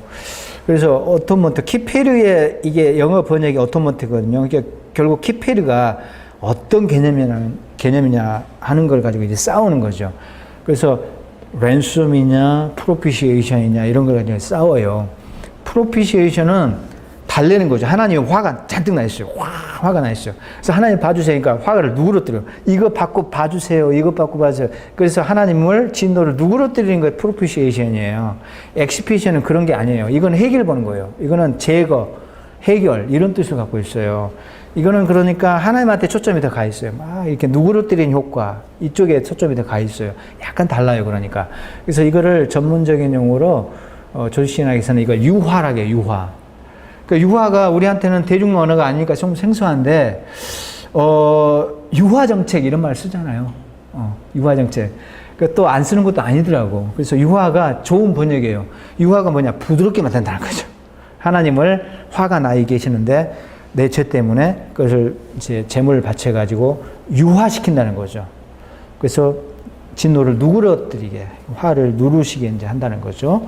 [SPEAKER 1] 그래서 automato, 키페르의 이게 영어 번역이 automate거든요. 그러니까 결국 키페르가 어떤 개념이냐 하는 걸 가지고 이제 싸우는 거죠. 그래서 ransom이냐, propitiation이냐 이런 걸 가지고 싸워요. propitiation은 달래는 거죠. 하나님이 화가 잔뜩 나 있어요. 화가 나 있어요. 그래서 하나님 봐주세요. 그러니까 화를 누그러뜨려. 이거 받고 봐주세요. 이거 받고 봐주세요. 그래서 하나님을 진노를 누그러뜨리는 게 프로피시에이션이에요. 엑스피션은 그런 게 아니에요. 이건 해결 보는 거예요. 이거는 제거, 해결 이런 뜻을 갖고 있어요. 이거는 그러니까 하나님한테 초점이 더 가 있어요. 막 이렇게 누그러뜨리는 효과 이쪽에 초점이 더 가 있어요. 약간 달라요. 그러니까 그래서 이거를 전문적인 용어로 조직신학에서는 이걸 유화라고 해요. 유화. 그러니까 유화가 우리한테는 대중 언어가 아니니까 좀 생소한데 유화 정책 이런 말 쓰잖아요. 유화 정책. 그러니까 또 안 쓰는 것도 아니더라고. 그래서 유화가 좋은 번역이에요. 유화가 뭐냐? 부드럽게 만든다는 거죠. 하나님을 화가 나 계시는데 내 죄 때문에 그것을 이제 제물을 바쳐가지고 유화시킨다는 거죠. 그래서 진노를 누그러뜨리게, 화를 누르시게 이제 한다는 거죠.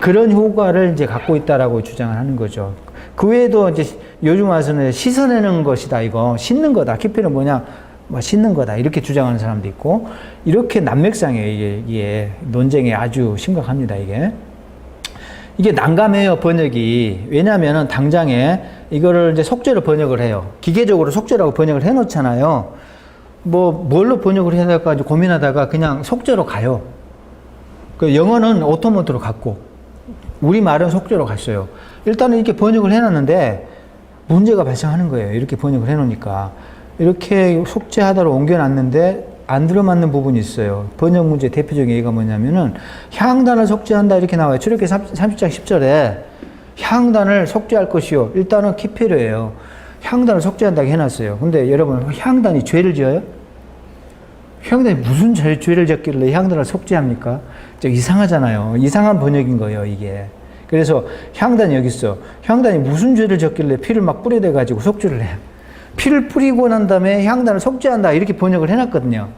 [SPEAKER 1] 그런 효과를 이제 갖고 있다라고 주장을 하는 거죠. 그 외에도 이제 요즘 와서는 씻어내는 것이다, 이거. 씻는 거다. 키피는 뭐냐? 뭐 씻는 거다. 이렇게 주장하는 사람도 있고, 이렇게 난맥상이에요, 이게. 논쟁이 아주 심각합니다, 이게. 이게 난감해요, 번역이. 왜냐면은 당장에 이거를 이제 속죄로 번역을 해요. 기계적으로 속죄라고 번역을 해 놓잖아요. 뭘로 번역을 해야 될까 고민하다가 그냥 속죄로 가요. 그 영어는 오토마토로 갔고, 우리말은 속죄로 갔어요. 일단은 이렇게 번역을 해 놨는데 문제가 발생하는 거예요. 이렇게 번역을 해 놓으니까. 이렇게 속죄하다로 옮겨 놨는데 안 들어맞는 부분이 있어요. 번역 문제 대표적인 예가 뭐냐면은 향단을 속죄한다 이렇게 나와요. 출애굽기 30장 10절에 향단을 속죄할 것이요. 일단은 키필요예요. 향단을 속죄한다고 해놨어요. 근데 여러분 향단이 죄를 지어요? 향단이 무슨 죄를 졌길래 향단을 속죄합니까? 좀 이상하잖아요. 이상한 번역인 거예요, 이게. 그래서 향단이 여기 있어. 향단이 무슨 죄를 졌길래 피를 막 뿌려대가지고 속죄를 해. 피를 뿌리고 난 다음에 향단을 속죄한다 이렇게 번역을 해놨거든요.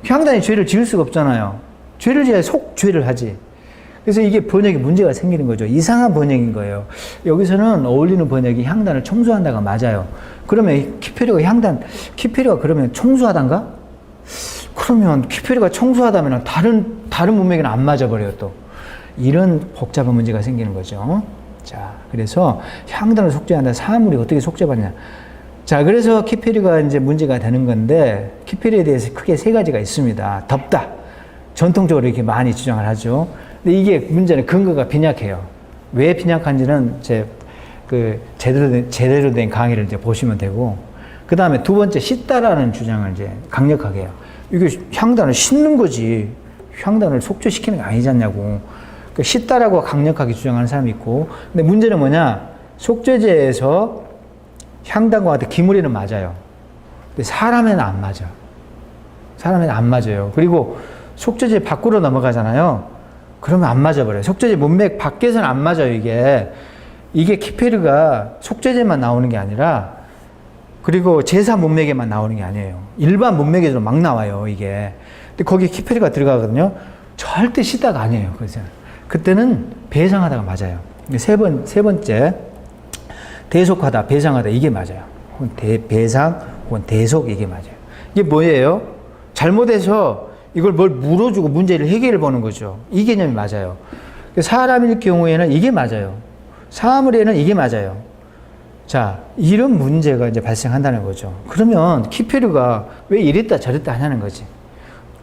[SPEAKER 1] 향단이 죄를 지을 수가 없잖아요. 죄를 지어야 속죄를 하지. 그래서 이게 번역에 문제가 생기는 거죠. 이상한 번역인 거예요. 여기서는 어울리는 번역이 향단을 청소한다가 맞아요. 그러면 키페리가 그러면 청소하단가? 그러면 키페리가 청소하다면 다른 문맥에는 안 맞아버려요, 또. 이런 복잡한 문제가 생기는 거죠. 자, 그래서 향단을 속죄한다. 사물이 어떻게 속죄받냐. 자, 그래서 키페리가 이제 문제가 되는 건데, 키페리에 대해서 크게 세 가지가 있습니다. 덥다. 전통적으로 이렇게 많이 주장을 하죠. 근데 이게 문제는 근거가 빈약해요. 왜 빈약한지는 제대로 된 강의를 이제 보시면 되고, 그 다음에 두 번째, 씻다라는 주장을 이제 강력하게 해요. 이게 향단을 씻는 거지. 향단을 속죄시키는 게 아니지 않냐고. 그러니까 씻다라고 강력하게 주장하는 사람이 있고, 근데 문제는 뭐냐? 속죄제에서 향단과 같은 기물에는 맞아요. 근데 사람에는 안 맞아. 사람에는 안 맞아요. 그리고 속죄제 밖으로 넘어가잖아요. 그러면 안 맞아버려요. 속죄제 문맥 밖에서는 안 맞아요, 이게. 이게 키페르가 속죄제만 나오는 게 아니라, 그리고 제사 문맥에만 나오는 게 아니에요. 일반 문맥에도 막 나와요, 이게. 근데 거기에 키페르가 들어가거든요. 절대 씻다가 아니에요, 그래서. 그때는 배상하다가 맞아요. 세 번째, 대속하다, 배상하다, 이게 맞아요. 배상, 혹은 대속, 이게 맞아요. 이게 뭐예요? 잘못해서 이걸 뭘 물어주고 문제를 해결해 보는 거죠. 이 개념이 맞아요. 사람일 경우에는 이게 맞아요. 사물에는 이게 맞아요. 자, 이런 문제가 이제 발생한다는 거죠. 그러면 키페르가 왜 이랬다 저랬다 하냐는 거지.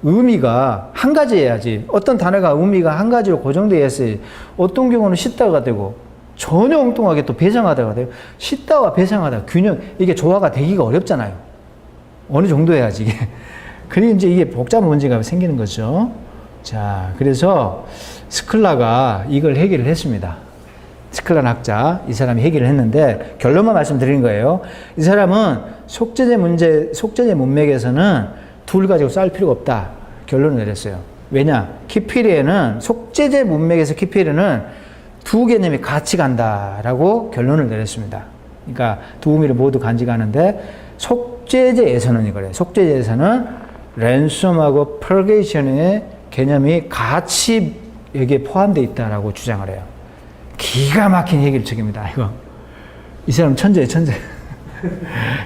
[SPEAKER 1] 의미가 한 가지여야지. 어떤 단어가 의미가 한 가지로 고정되어 있어야지. 어떤 경우는 씻다가 되고, 전혀 엉뚱하게 또 배상하다가 돼요. 씻다와 배상하다 균형, 이게 조화가 되기가 어렵잖아요. 어느 정도 해야지 이게. 그리고 이제 이게 복잡한 문제가 생기는 거죠. 자, 그래서 스클라가 이걸 해결을 했습니다. 스클라 학자, 이 사람이 해결을 했는데 결론만 말씀드리는 거예요. 이 사람은 속죄제 문맥에서는 둘 가지고 싸울 필요가 없다. 결론을 내렸어요. 왜냐? 키피리에는 속죄제 문맥에서 키피리는 두 개념이 같이 간다라고 결론을 내렸습니다. 그러니까 두 의미를 모두 간직하는데 속죄제에서는 이거래요. 속죄제에서는 랜섬하고 펄게이션의 개념이 같이 여기에 포함되어 있다라고 주장을 해요. 기가 막힌 해결책입니다, 이거. 이 사람 천재예요, 천재.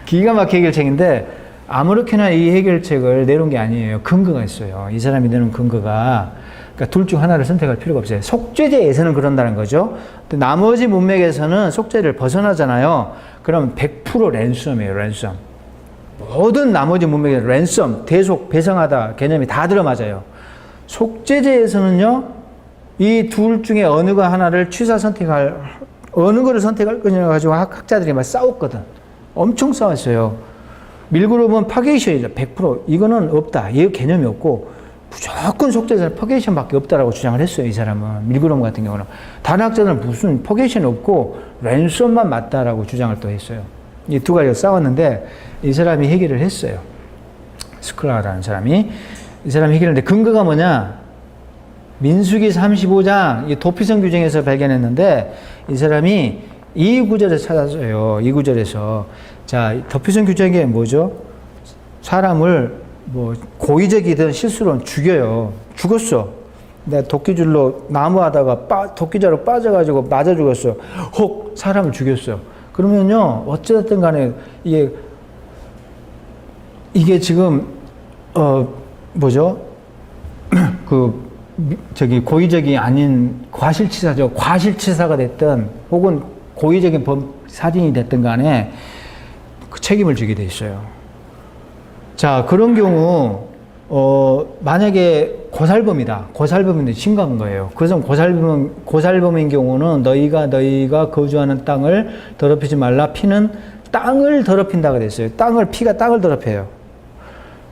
[SPEAKER 1] 기가 막힌 해결책인데 아무렇게나 이 해결책을 내놓은 게 아니에요. 근거가 있어요. 이 사람이 내놓은 근거가 그러니까 둘 중 하나를 선택할 필요가 없어요. 속죄제에서는 그런다는 거죠. 근데 나머지 문맥에서는 속죄를 벗어나잖아요. 그럼 100% 랜섬이에요. 랜섬. 모든 나머지 문맥에 랜섬, 대속, 배상하다 개념이 다 들어맞아요. 속죄제에서는요, 이 둘 중에 어느 거 하나를 어느 거를 선택할 거냐 가지고 학자들이 막 싸웠거든. 엄청 싸웠어요. 밀그롬은 퍼게이션이죠. 100%. 이거는 없다. 이 개념이 없고, 무조건 속죄제는 퍼게이션밖에 없다라고 주장을 했어요. 이 사람은. 밀그롬 같은 경우는. 다른 학자들은 무슨 퍼게이션이 없고, 랜섬만 맞다라고 주장을 또 했어요. 이 두 가지가 싸웠는데, 이 사람이 해결을 했어요. 스클라라는 사람이. 이 사람이 해결했는데, 근거가 뭐냐? 민수기 35장, 이 도피성 규정에서 발견했는데, 이 사람이 이 구절을 찾았어요. 이 구절에서. 자, 도피성 규정이 뭐죠? 사람을 고의적이든 실수로 죽여요. 죽었어. 내가 도끼줄로 나무하다가 도끼자루 빠져가지고 맞아 죽었어. 혹 사람을 죽였어. 그러면요, 어쨌든 간에 이게 지금 고의적이 아닌 과실치사죠. 과실치사가 됐든 혹은 고의적인 살인이 됐든 간에 그 책임을 지게 돼 있어요. 자, 그런 경우, 만약에 고살범이다. 고살범인데 심각한 거예요. 그래서 고살범인 경우는 너희가 거주하는 땅을 더럽히지 말라. 피는 땅을 더럽힌다고 됐어요. 피가 땅을 더럽혀요.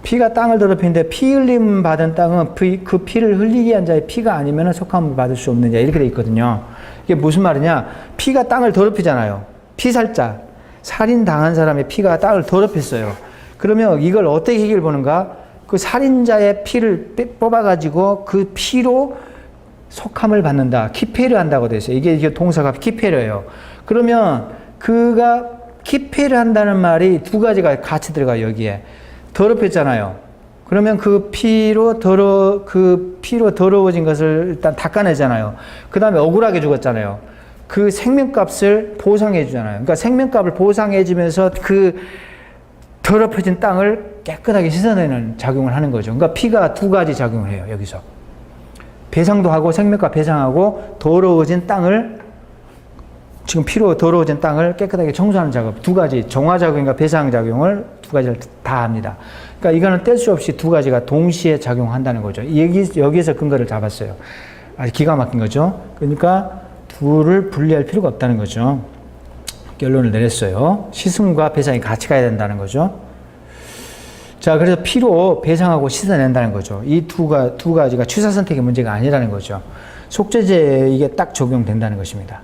[SPEAKER 1] 피가 땅을 더럽히는데 피 흘림 받은 땅은 그 피를 흘리게 한 자의 피가 아니면 속함을 받을 수 없느냐. 이렇게 돼 있거든요. 이게 무슨 말이냐. 피가 땅을 더럽히잖아요. 피살자. 살인당한 사람의 피가 땅을 더럽혔어요. 그러면 이걸 어떻게 해결 보는가? 그 살인자의 피를 뽑아가지고 그 피로 속함을 받는다. 키페르 한다고 돼 있어요. 이게 동사가 키페르예요. 그러면 그가 키페르 한다는 말이 두 가지가 같이 들어가요. 여기에. 더럽혔잖아요. 그러면 그 피로 더러워진 것을 일단 닦아내잖아요. 그 다음에 억울하게 죽었잖아요. 그 생명값을 보상해 주잖아요. 그러니까 생명값을 보상해 주면서 그 더럽혀진 땅을 깨끗하게 씻어내는 작용을 하는 거죠. 그러니까 피가 두 가지 작용을 해요. 여기서. 배상도 하고 생명값 배상하고 더러워진 땅을 지금 피로 더러워진 땅을 깨끗하게 청소하는 작업. 두 가지 정화작용과 배상작용을 두 가지를 다 합니다. 그러니까 이거는 뗄 수 없이 두 가지가 동시에 작용한다는 거죠. 여기에서 근거를 잡았어요. 아주 기가 막힌 거죠. 그러니까 둘을 분리할 필요가 없다는 거죠. 결론을 내렸어요. 시승과 배상이 같이 가야 된다는 거죠. 자, 그래서 피로 배상하고 씻어낸다는 거죠. 이 두 가지가 취사 선택의 문제가 아니라는 거죠. 속죄제에 이게 딱 적용된다는 것입니다.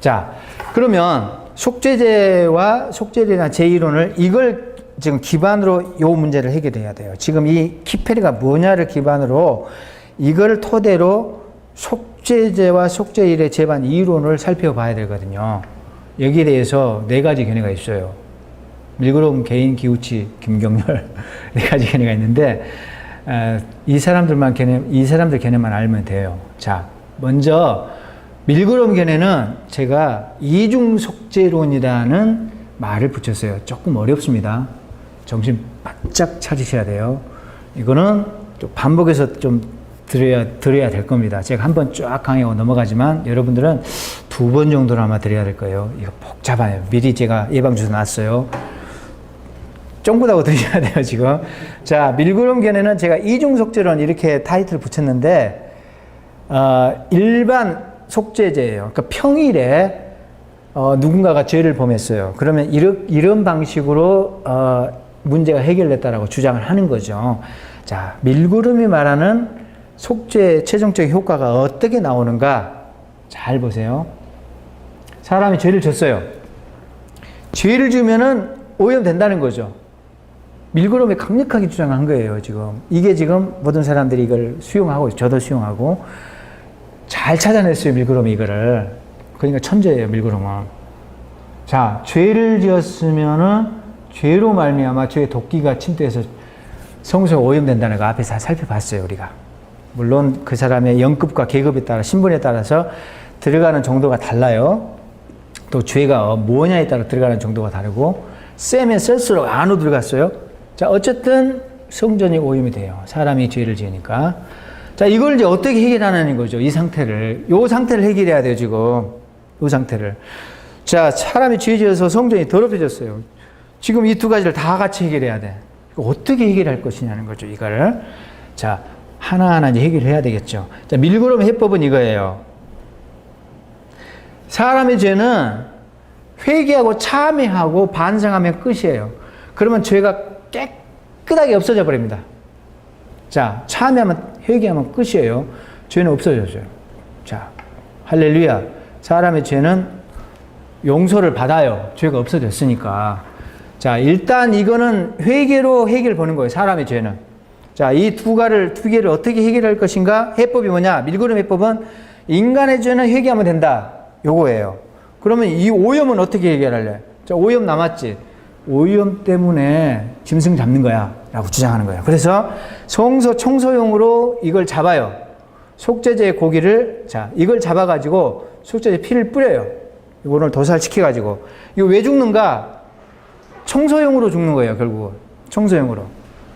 [SPEAKER 1] 자, 그러면 속죄제와 속죄에 대한 제2론을 이걸 지금 기반으로 이 문제를 해결해야 돼요. 지금 이 키페르가 뭐냐를 기반으로 이걸 토대로 속죄제와 속죄일의 재반 이론을 살펴봐야 되거든요. 여기에 대해서 네 가지 견해가 있어요. 밀그롬, 개인, 기우치, 김경렬 네 가지 견해가 있는데 이 사람들 견해만 알면 돼요. 자, 먼저 밀그롬 견해는 제가 이중 속죄론이라는 말을 붙였어요. 조금 어렵습니다. 정신 바짝 차리셔야 돼요. 이거는 좀 반복해서 좀 들어야 될 겁니다. 제가 한번 쫙 강의하고 넘어가지만 여러분들은 두 번 정도는 아마 들어야 될 거예요. 이거 복잡해요. 미리 제가 예방주사 놨어요. 쫑긋하고 들으셔야 돼요, 지금. 자, 밀그롬 견해는 제가 이중속죄론 이렇게 타이틀을 붙였는데, 일반 속죄제예요. 그러니까 평일에, 누군가가 죄를 범했어요. 그러면 이런 방식으로, 문제가 해결됐다라고 주장을 하는 거죠. 자, 밀그롬이 말하는 속죄의 최종적 효과가 어떻게 나오는가? 잘 보세요. 사람이 죄를 졌어요. 죄를 지으면은 오염된다는 거죠. 밀그롬이 강력하게 주장한 거예요, 지금. 이게 지금 모든 사람들이 이걸 수용하고, 저도 수용하고, 잘 찾아냈어요, 밀그롬이 이거를. 그러니까 천재예요, 밀그롬은. 자, 죄를 지었으면은 죄로 말미암아 죄의 도끼가 침투해서 성소가 오염된다는 거 앞에서 살펴봤어요, 우리가. 물론 그 사람의 연급과 계급에 따라, 신분에 따라서 들어가는 정도가 달라요. 또 죄가 뭐냐에 따라 들어가는 정도가 다르고, 세면 쓸수록 안으로 들어갔어요. 자, 어쨌든 성전이 오염이 돼요. 사람이 죄를 지으니까. 자, 이걸 이제 어떻게 해결하는 거죠? 이 상태를. 요 상태를 해결해야 돼요, 지금. 요 상태를. 자, 사람이 죄지어서 성전이 더럽혀졌어요. 지금 이 두 가지를 다 같이 해결해야 돼. 어떻게 해결할 것이냐는 거죠, 이거를. 자, 하나하나 이제 해결해야 되겠죠. 자, 밀고름 해법은 이거예요. 사람의 죄는 회개하고 참회하고 반성하면 끝이에요. 그러면 죄가 깨끗하게 없어져 버립니다. 자, 참회하면, 회개하면 끝이에요. 죄는 없어져요. 자, 할렐루야. 사람의 죄는 용서를 받아요. 죄가 없어졌으니까. 자, 일단 이거는 회개로 해결 보는 거예요. 사람의 죄는. 자, 이 두 개를 어떻게 해결할 것인가? 해법이 뭐냐? 밀고름 해법은 인간의 죄는 회개하면 된다. 요거예요. 그러면 이 오염은 어떻게 해결할래? 자, 오염 남았지? 오염 때문에 짐승 잡는 거야. 라고 주장하는 거예요. 그래서 성소 청소용으로 이걸 잡아요. 속죄제의 고기를, 자, 이걸 잡아가지고 속죄제 피를 뿌려요. 이거를 도살시켜가지고. 이거 왜 죽는가? 청소용으로 죽는 거예요, 결국은. 청소용으로.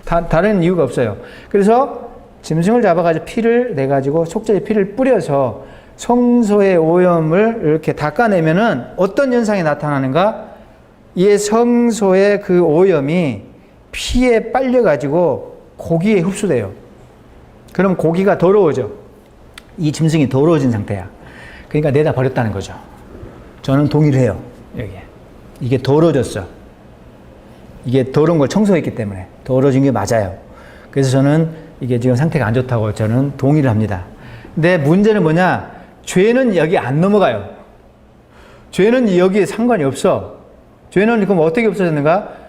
[SPEAKER 1] 다른 이유가 없어요. 그래서 짐승을 잡아가지고 피를 내가지고 속죄제 피를 뿌려서 성소의 오염을 이렇게 닦아내면은 어떤 현상이 나타나는가? 이 성소의 그 오염이 피에 빨려가지고 고기에 흡수돼요. 그럼 고기가 더러워져. 이 짐승이 더러워진 상태야. 그러니까 내다 버렸다는 거죠. 저는 동의를 해요. 여기에. 이게 더러워졌어. 이게 더러운 걸 청소했기 때문에 더러워진 게 맞아요. 그래서 저는 이게 지금 상태가 안 좋다고 저는 동의를 합니다. 근데 문제는 뭐냐? 죄는 여기 안 넘어가요. 죄는 여기에 상관이 없어. 죄는 그럼 어떻게 없어졌는가?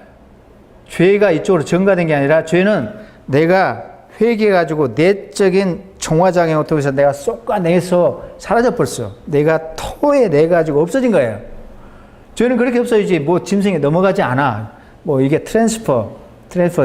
[SPEAKER 1] 죄가 이쪽으로 전가된 게 아니라 죄는 내가 회개해가지고 내적인 정화장애 어떻게 해서 내가 쏟아내서 사라져버렸어. 내가 토에 내가지고 없어진 거예요. 죄는 그렇게 없어지지 뭐 짐승이 넘어가지 않아. 뭐 이게 트랜스퍼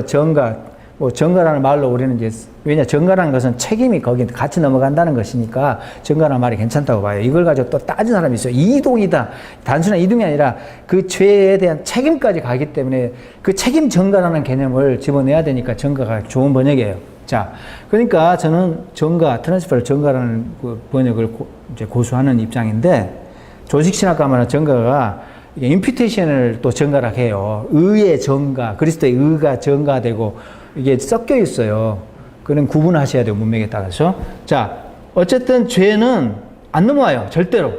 [SPEAKER 1] 전가, 뭐 전가라는 말로 우리는 이제, 왜냐, 전가라는 것은 책임이 거기 같이 넘어간다는 것이니까 전가라는 말이 괜찮다고 봐요. 이걸 가지고 또 따진 사람이 있어요. 이동이다. 단순한 이동이 아니라 그 죄에 대한 책임까지 가기 때문에 그 책임 전가라는 개념을 집어내야 되니까 전가가 좋은 번역이에요. 자, 그러니까 저는 전가, 트랜스퍼 전가라는 그 번역을 이제 고수하는 입장인데, 조직신학과 말하는 전가가 임퓨테이션을 또 전가라 해요. 의의 전가, 그리스도의 의가 전가되고 이게 섞여 있어요. 그는 구분하셔야 돼요, 문맥에 따라서. 자, 어쨌든 죄는 안 넘어와요, 절대로.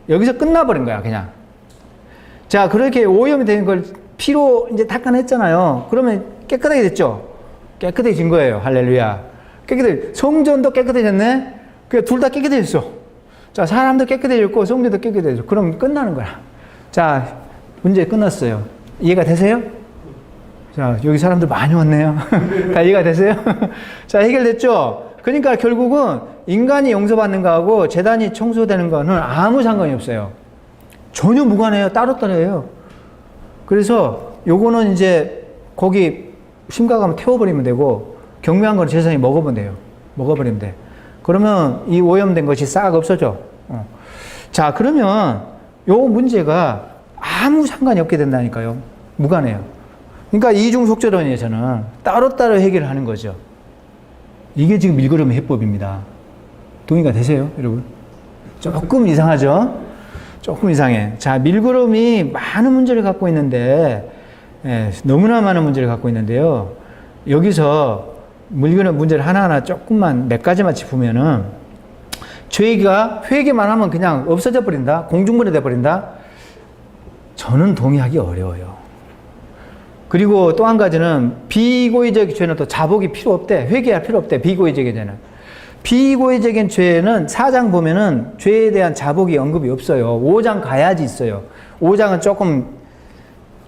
[SPEAKER 1] 여기서 끝나버린 거야, 그냥. 자, 그렇게 오염이 되는 걸 피로 이제 닦아냈잖아요. 그러면 깨끗하게 됐죠? 깨끗해진 거예요, 할렐루야. 성전도 깨끗해졌네? 둘 다 깨끗해졌어. 자, 사람도 깨끗해졌고, 성전도 깨끗해졌어. 그럼 끝나는 거야. 자, 문제 끝났어요. 이해가 되세요? 자, 여기 사람들 많이 왔네요. 다 이해가 되세요? 자, 해결됐죠? 그러니까 결국은 인간이 용서받는 거하고 재단이 청소되는 거는 아무 상관이 없어요. 전혀 무관해요. 따로따로예요. 그래서 요거는 이제 거기 심각하면 태워버리면 되고, 경미한 건 재산이 먹어버리면 돼요. 먹어버리면 돼. 그러면 이 오염된 것이 싹 없어져. 자, 그러면 요 문제가 아무 상관이 없게 된다니까요. 무관해요. 그러니까 이중속죄론에서는 따로따로 해결을 하는 거죠. 이게 지금 밀고름 해법입니다. 동의가 되세요, 여러분? 조금 이상하죠? 조금 이상해. 자, 밀고름이 많은 문제를 갖고 있는데, 너무나 많은 문제를 갖고 있는데요. 여기서 밀고름 문제를 하나하나 조금만 몇 가지만 짚으면은, 죄가 회개만 하면 그냥 없어져 버린다? 공중분해 돼 버린다? 저는 동의하기 어려워요. 그리고 또 한 가지는 비고의적 죄는 또 자복이 필요 없대. 회개할 필요 없대. 비고의적인 죄는. 비고의적인 죄는 4장 보면은 죄에 대한 자복이 언급이 없어요. 5장 가야지 있어요. 5장은 조금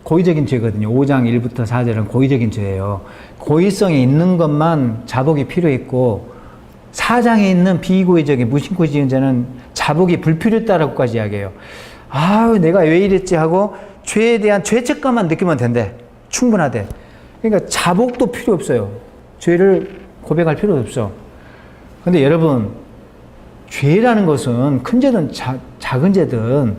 [SPEAKER 1] 고의적인 죄거든요. 5장 1부터 4절은 고의적인 죄예요. 고의성이 있는 것만 자복이 필요했고, 4장에 있는 비고의적인 무심코 지은 죄는 자복이 불필요했다라고까지 이야기해요. 아유, 내가 왜 이랬지 하고 죄에 대한 죄책감만 느끼면 된대. 충분하대. 그러니까 자복도 필요 없어요. 죄를 고백할 필요도 없어. 근데 여러분, 죄라는 것은 큰 죄든 작은 죄든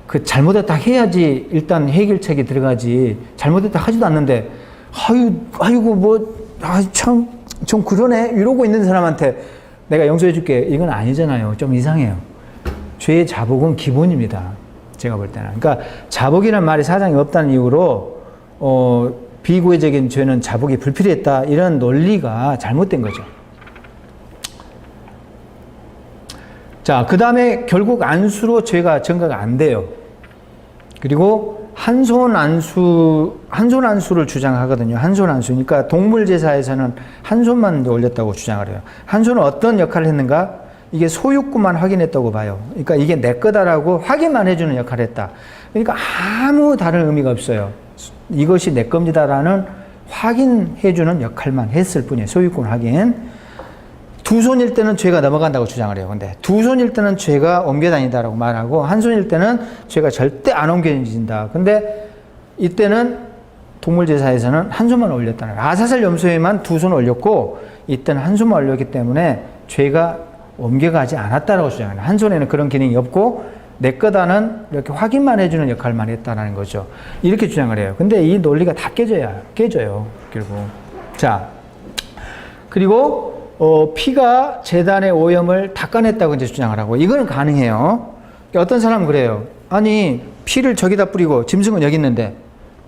[SPEAKER 1] 그 잘못했다 해야지 일단 해결책이 들어가지, 잘못했다 하지도 않는데 아이고 뭐 참 좀 그러네 이러고 있는 사람한테 내가 용서해 줄게 이건 아니잖아요. 좀 이상해요. 죄의 자복은 기본입니다. 제가 볼 때는. 그러니까 자복이라는 말이 사장이 없다는 이유로 비구애적인 죄는 자복이 불필요했다 이런 논리가 잘못된 거죠. 자, 그 다음에 결국 안수로 죄가 증가가 안 돼요. 그리고 한손 안수를 주장하거든요. 한손 안수니까 동물 제사에서는 한 손만 올렸다고 주장을 해요. 한 손은 어떤 역할을 했는가? 이게 소유구만 확인했다고 봐요. 그러니까 이게 내 거다라고 확인만 해주는 역할을 했다. 그러니까 아무 다른 의미가 없어요. 이것이 내 겁니다라는 확인해주는 역할만 했을 뿐이에요. 소유권 확인. 두 손일 때는 죄가 넘어간다고 주장을 해요. 근데 두 손일 때는 죄가 옮겨다닌다라고 말하고 한 손일 때는 죄가 절대 안 옮겨진다. 근데 이때는 동물제사에서는 한 손만 올렸다는 거예요. 아사슬 염소에만 두 손 올렸고 이때는 한 손만 올렸기 때문에 죄가 옮겨가지 않았다라고 주장해요. 한 손에는 그런 기능이 없고 내 거다는 이렇게 확인만 해주는 역할만 했다는 거죠. 이렇게 주장을 해요. 근데 이 논리가 다 깨져요. 결국. 자, 그리고 피가 제단의 오염을 닦아냈다고 이제 주장을 하고 이거는 가능해요. 어떤 사람은 그래요. 아니 피를 저기다 뿌리고 짐승은 여기 있는데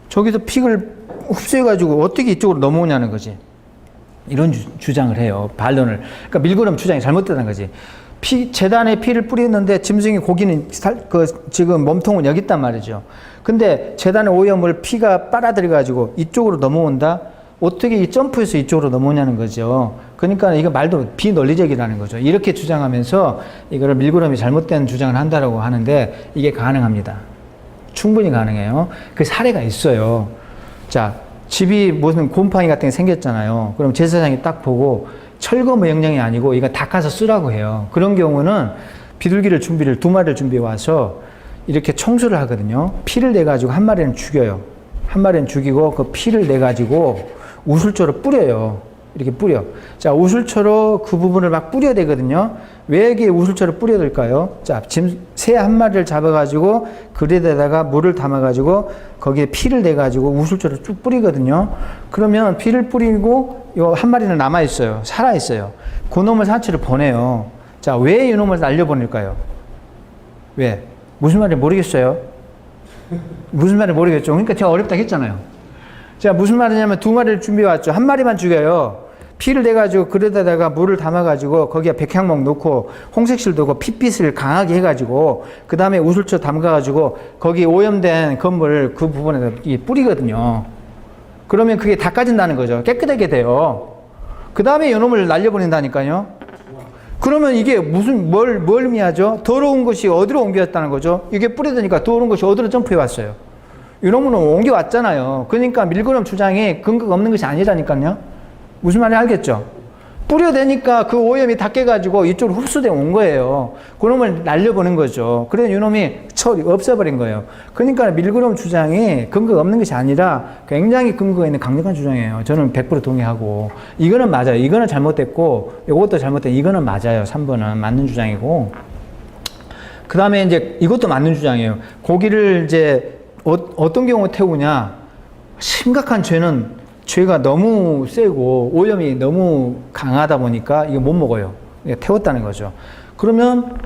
[SPEAKER 1] 저기서 피를 흡수해가지고 어떻게 이쪽으로 넘어오냐는 거지. 이런 주장을 해요. 반론을. 그러니까 밀그럼 주장이 잘못됐다는 거지. 제단에 피를 뿌렸는데 짐승이 고기는 지금 몸통은 여기 있단 말이죠. 근데 제단의 오염을 피가 빨아들여가지고 이쪽으로 넘어온다? 어떻게 이 점프해서 이쪽으로 넘어오냐는 거죠. 그러니까 이거 말도 비논리적이라는 거죠. 이렇게 주장하면서 이거를 밀그럼이 잘못된 주장을 한다라고 하는데 이게 가능합니다. 충분히 가능해요. 그 사례가 있어요. 자, 집이 무슨 곰팡이 같은 게 생겼잖아요. 그럼 제사장이 딱 보고 철거 명령이 아니고 이거 닦아서 쓰라고 해요. 그런 경우는 비둘기를 두 마리를 준비해 와서 이렇게 청소를 하거든요. 피를 내가지고 한 마리는 죽여요. 한 마리는 죽이고 그 피를 내가지고 우술초로 뿌려요. 이렇게 뿌려. 자, 우술초로 그 부분을 막 뿌려야 되거든요. 왜 이게 우술초로 뿌려야 될까요? 자, 새 한 마리를 잡아가지고 그릇에다가 물을 담아가지고 거기에 피를 내가지고 우술초로 쭉 뿌리거든요. 그러면 피를 뿌리고 요 한 마리는 남아있어요. 살아있어요. 그 놈을 사체를 보내요. 자, 왜 이 놈을 날려보낼까요? 왜? 무슨 말인지 모르겠어요. 무슨 말인지 모르겠죠. 그러니까 제가 어렵다 했잖아요. 자, 무슨 말이냐면 두 마리를 준비해 왔죠. 한 마리만 죽여요. 피를 내가지고 그릇에다가 물을 담아가지고 거기에 백향목 넣고 홍색실 두고 핏빛을 강하게 해가지고 그 다음에 우술초 담가가지고 거기 오염된 건물 그 부분에다 뿌리거든요. 그러면 그게 닦아진다는 거죠. 깨끗하게 돼요. 그 다음에 이놈을 날려보낸다니까요. 그러면 이게 뭘 의미하죠? 더러운 것이 어디로 옮겨졌다는 거죠? 이게 뿌리더니까 더러운 것이 어디로 점프해 왔어요? 이놈은 옮겨왔잖아요. 그러니까 밀그럼 주장이 근거가 없는 것이 아니라니까요. 무슨 말인지 알겠죠? 뿌려대니까 그 오염이 닦여가지고 이쪽으로 흡수돼 온 거예요. 그놈을 날려보는 거죠. 그래서 이놈이 없애버린 거예요. 그러니까 밀그럼 주장이 근거가 없는 것이 아니라 굉장히 근거가 있는 강력한 주장이에요. 저는 100% 동의하고. 이거는 맞아요. 이거는 잘못됐고, 이것도 잘못된, 이거는 맞아요. 3번은 맞는 주장이고. 그 다음에 이제 이것도 맞는 주장이에요. 고기를 이제 어떤 경우에 태우냐. 심각한 죄가 너무 세고 오염이 너무 강하다 보니까 이거 못 먹어요. 태웠다는 거죠. 그러면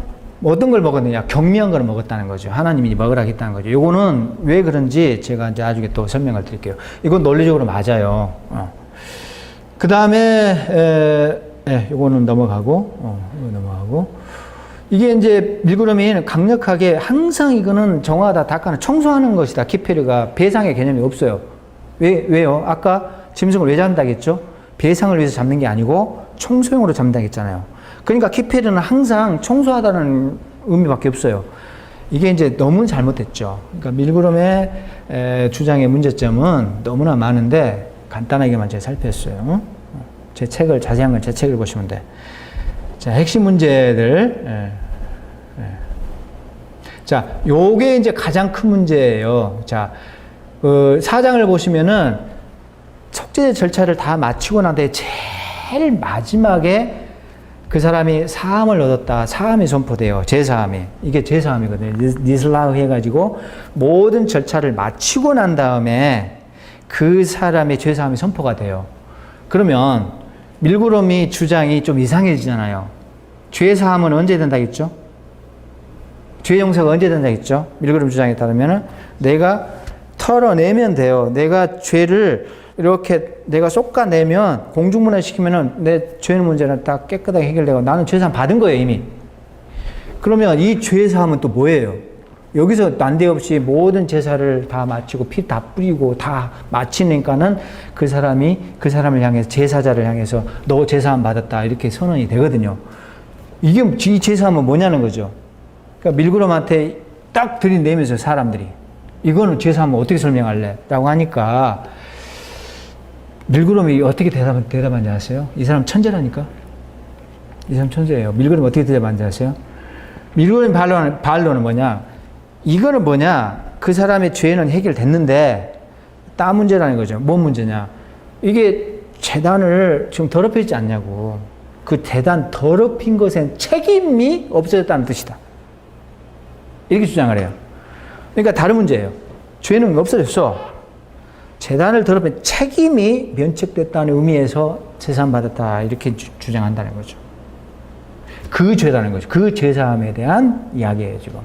[SPEAKER 1] 어떤 걸 먹었느냐? 경미한 걸 먹었다는 거죠. 하나님이 먹으라 했다는 거죠. 이거는 왜 그런지 제가 이제 나중에 또 설명을 드릴게요. 이건 논리적으로 맞아요. 그 다음에 이거는 넘어가고 이거 넘어가고 이게 이제 밀그럼이 강력하게 항상 이거는 정화하다 닦아는 청소하는 것이다. 키페르가 배상의 개념이 없어요. 왜요? 아까 짐승을 왜 잡는다고 했죠? 배상을 위해서 잡는 게 아니고 청소용으로 잡는다고 했잖아요. 그러니까 키페르는 항상 청소하다는 의미밖에 없어요. 이게 이제 너무 잘못됐죠. 그러니까 밀그럼의 주장의 문제점은 너무나 많은데 간단하게만 제가 살폈어요. 제 책을, 자세한 건 제 책을 보시면 돼. 자, 핵심 문제들. 자, 요게 이제 가장 큰 문제예요. 자, 사장을 보시면은 속죄 절차를 다 마치고 난 뒤에 제일 마지막에 그 사람이 사함을 얻었다. 사함이 선포돼요. 제사함이. 이게 제사함이거든요. 니슬라흐 해가지고 모든 절차를 마치고 난 다음에 그 사람의 제사함이 선포가 돼요. 그러면 밀구름이 주장이 좀 이상해지잖아요. 죄 사함은 언제 된다겠죠? 죄 용서가 언제 된다겠죠? 밀구름 주장에 따르면은 내가 털어내면 돼요. 내가 죄를 이렇게 내가 솎아내면 공중분해 시키면은 내 죄 문제는 딱 깨끗하게 해결되고 나는 죄사함 받은 거예요, 이미. 그러면 이 죄사함은 또 뭐예요? 여기서 난데없이 모든 제사를 다 마치고 피 다 뿌리고 다 마치니까는 그 사람을 향해서 제사자를 향해서 너 제사함 받았다 이렇게 선언이 되거든요. 이게 이 제사함은 뭐냐는 거죠. 그러니까 밀구름한테 딱 들이내면서 사람들이 이거는 제사함은 어떻게 설명할래? 라고 하니까 밀구름이 어떻게 대답한지 아세요? 이 사람 천재라니까? 이 사람 천재예요. 밀구름이 어떻게 대답한지 아세요? 밀구름 반론은 뭐냐? 이거는 뭐냐? 그 사람의 죄는 해결됐는데 따 문제라는 거죠. 뭔 문제냐? 이게 제단을 지금 더럽혀지지 않냐고. 그 제단 더럽힌 것엔 책임이 없어졌다는 뜻이다. 이렇게 주장을 해요. 그러니까 다른 문제예요. 죄는 없어졌어. 제단을 더럽힌 책임이 면책됐다는 의미에서 제사함 받았다 이렇게 주장한다는 거죠. 그 죄라는 거죠. 그 제사함에 대한 이야기예요, 지금.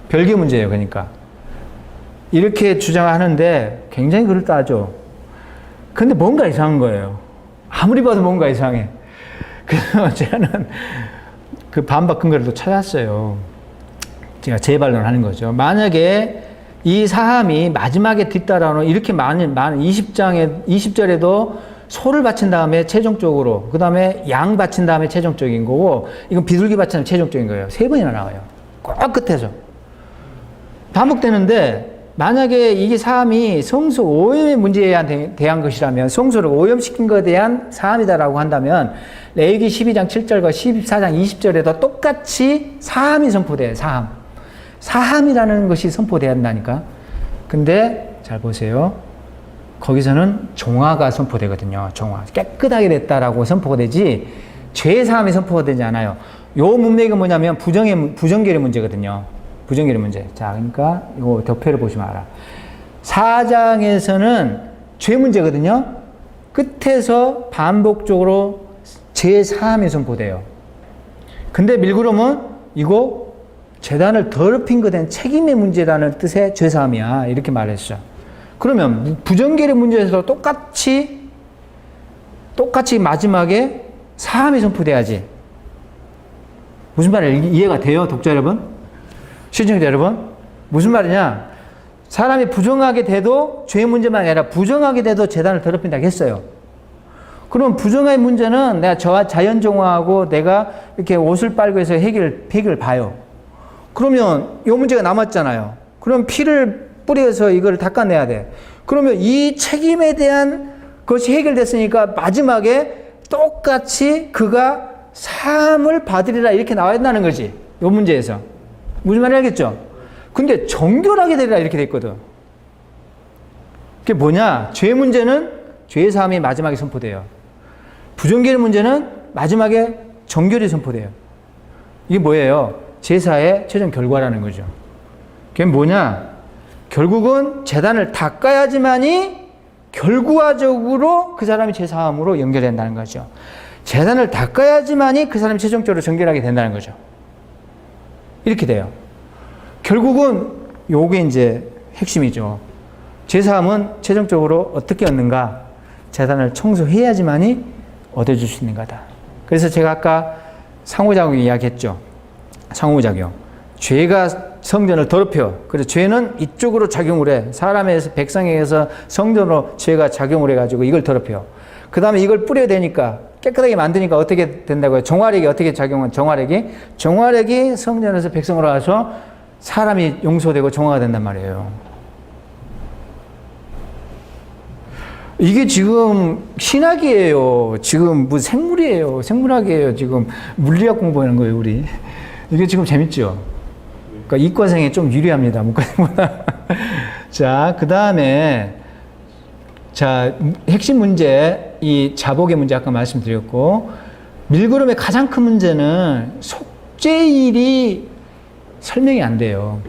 [SPEAKER 1] 별개 문제예요, 그러니까. 이렇게 주장하는데 굉장히 그럴듯하죠. 근데 뭔가 이상한 거예요. 아무리 봐도 뭔가 이상해. 그래서 저는 그 반박 근거를 또 찾았어요. 제가 재반론을 하는 거죠. 만약에 이 사함이 마지막에 뒤따라오는 이렇게 많은 20절에도 소를 바친 다음에 최종적으로, 그 다음에 양 바친 다음에 최종적인 거고, 이건 비둘기 바친 다음에 최종적인 거예요. 3번이나 나와요. 꼭 끝에서. 반복되는데, 만약에 이게 사함이 성소 오염의 문제에 대한 것이라면, 성소를 오염시킨 것에 대한 사함이다라고 한다면, 레위기 12장 7절과 14장 20절에도 똑같이 사함이 선포돼요, 사함. 사함이라는 것이 선포돼야 한다니까. 근데 잘 보세요. 거기서는 종화가 선포되거든요. 종화. 깨끗하게 됐다라고 선포가 되지 죄사함이 선포가 되지 않아요. 요 문맥이 뭐냐면 부정결의 문제거든요. 부정결의 문제. 자, 그러니까 요 덮표를 보시면 알아. 4장에서는 죄 문제거든요. 끝에서 반복적으로 죄사함이 선포돼요. 근데 밀구름은 이거 제단을 더럽힌 것에 대한 책임의 문제라는 뜻의 죄사함이야. 이렇게 말했죠. 그러면 부정결의 문제에서도 똑같이 마지막에 사함이 선포돼야지. 무슨 말이에요? 이해가 돼요? 독자 여러분? 시청자 여러분? 무슨 말이냐? 사람이 부정하게 돼도 죄 문제만 아니라 부정하게 돼도 제단을 더럽힌다고 했어요. 그럼 부정의 문제는 내가 자연정화하고 내가 이렇게 옷을 빨고 해서 해결을 봐요. 그러면 이 문제가 남았잖아요. 그럼 피를 뿌려서 이걸 닦아내야 돼. 그러면 이 책임에 대한 것이 해결됐으니까 마지막에 똑같이 그가 사함을 받으리라 이렇게 나와야 된다는 거지. 이 문제에서. 무슨 말인지 알겠죠? 근데 정결하게 되리라 이렇게 돼 있거든. 그게 뭐냐? 죄 문제는 죄 사함이 마지막에 선포돼요. 부정결의 문제는 마지막에 정결이 선포돼요. 이게 뭐예요? 제사의 최종 결과라는 거죠. 그게 뭐냐? 결국은 제단을 닦아야지만이 결과적으로 그 사람이 제사함으로 연결된다는 거죠. 제단을 닦아야지만이 그 사람이 최종적으로 정결하게 된다는 거죠. 이렇게 돼요. 결국은 요게 이제 핵심이죠. 제사함은 최종적으로 어떻게 얻는가? 제단을 청소해야지만이 얻어줄 수 있는 거다. 그래서 제가 아까 상호작용 이야기했죠. 상호작용. 죄가 성전을 더럽혀. 그래서 죄는 이쪽으로 작용을 해. 사람에서, 백성에게서 성전으로 죄가 작용을 해가지고 이걸 더럽혀. 그 다음에 이걸 뿌려야 되니까, 깨끗하게 만드니까 어떻게 된다고요? 종화력이 어떻게 작용한 종화력이 성전에서 백성으로 와서 사람이 용서되고 종화가 된단 말이에요. 이게 지금 신학이에요. 지금 뭐 생물이에요. 생물학이에요. 지금 물리학 공부하는 거예요, 우리. 이게 지금 재밌죠? 그러니까 이과생에 좀 유리합니다. 문과생보다. 자, 그 다음에, 자, 핵심 문제, 이 자복의 문제 아까 말씀드렸고, 밀구름의 가장 큰 문제는 속죄일이 설명이 안 돼요.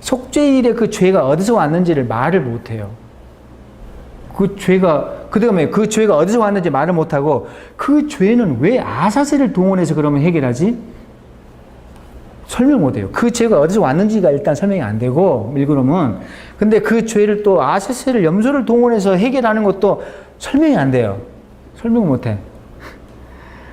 [SPEAKER 1] 속죄일에 그 죄가 어디서 왔는지를 말을 못 해요. 그 죄가, 그 다음에 그 죄가 어디서 왔는지 말을 못하고 그 죄는 왜 아사세를 동원해서 그러면 해결하지? 설명 못해요. 그 죄가 어디서 왔는지가 일단 설명이 안 되고 밀그룹은. 근데 그 죄를 또 아사세를 염소를 동원해서 해결하는 것도 설명이 안 돼요. 설명 못해.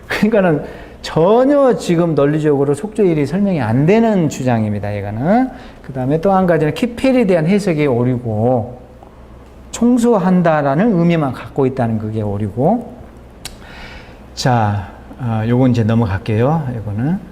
[SPEAKER 1] 그러니까는 전혀 지금 논리적으로 속죄일이 설명이 안 되는 주장입니다. 이거는. 그 다음에 또 한 가지는 키펠에 대한 해석이 오류고 청소한다라는 의미만 갖고 있다는 그게 오류고. 자, 요건 이제 넘어갈게요. 이거는.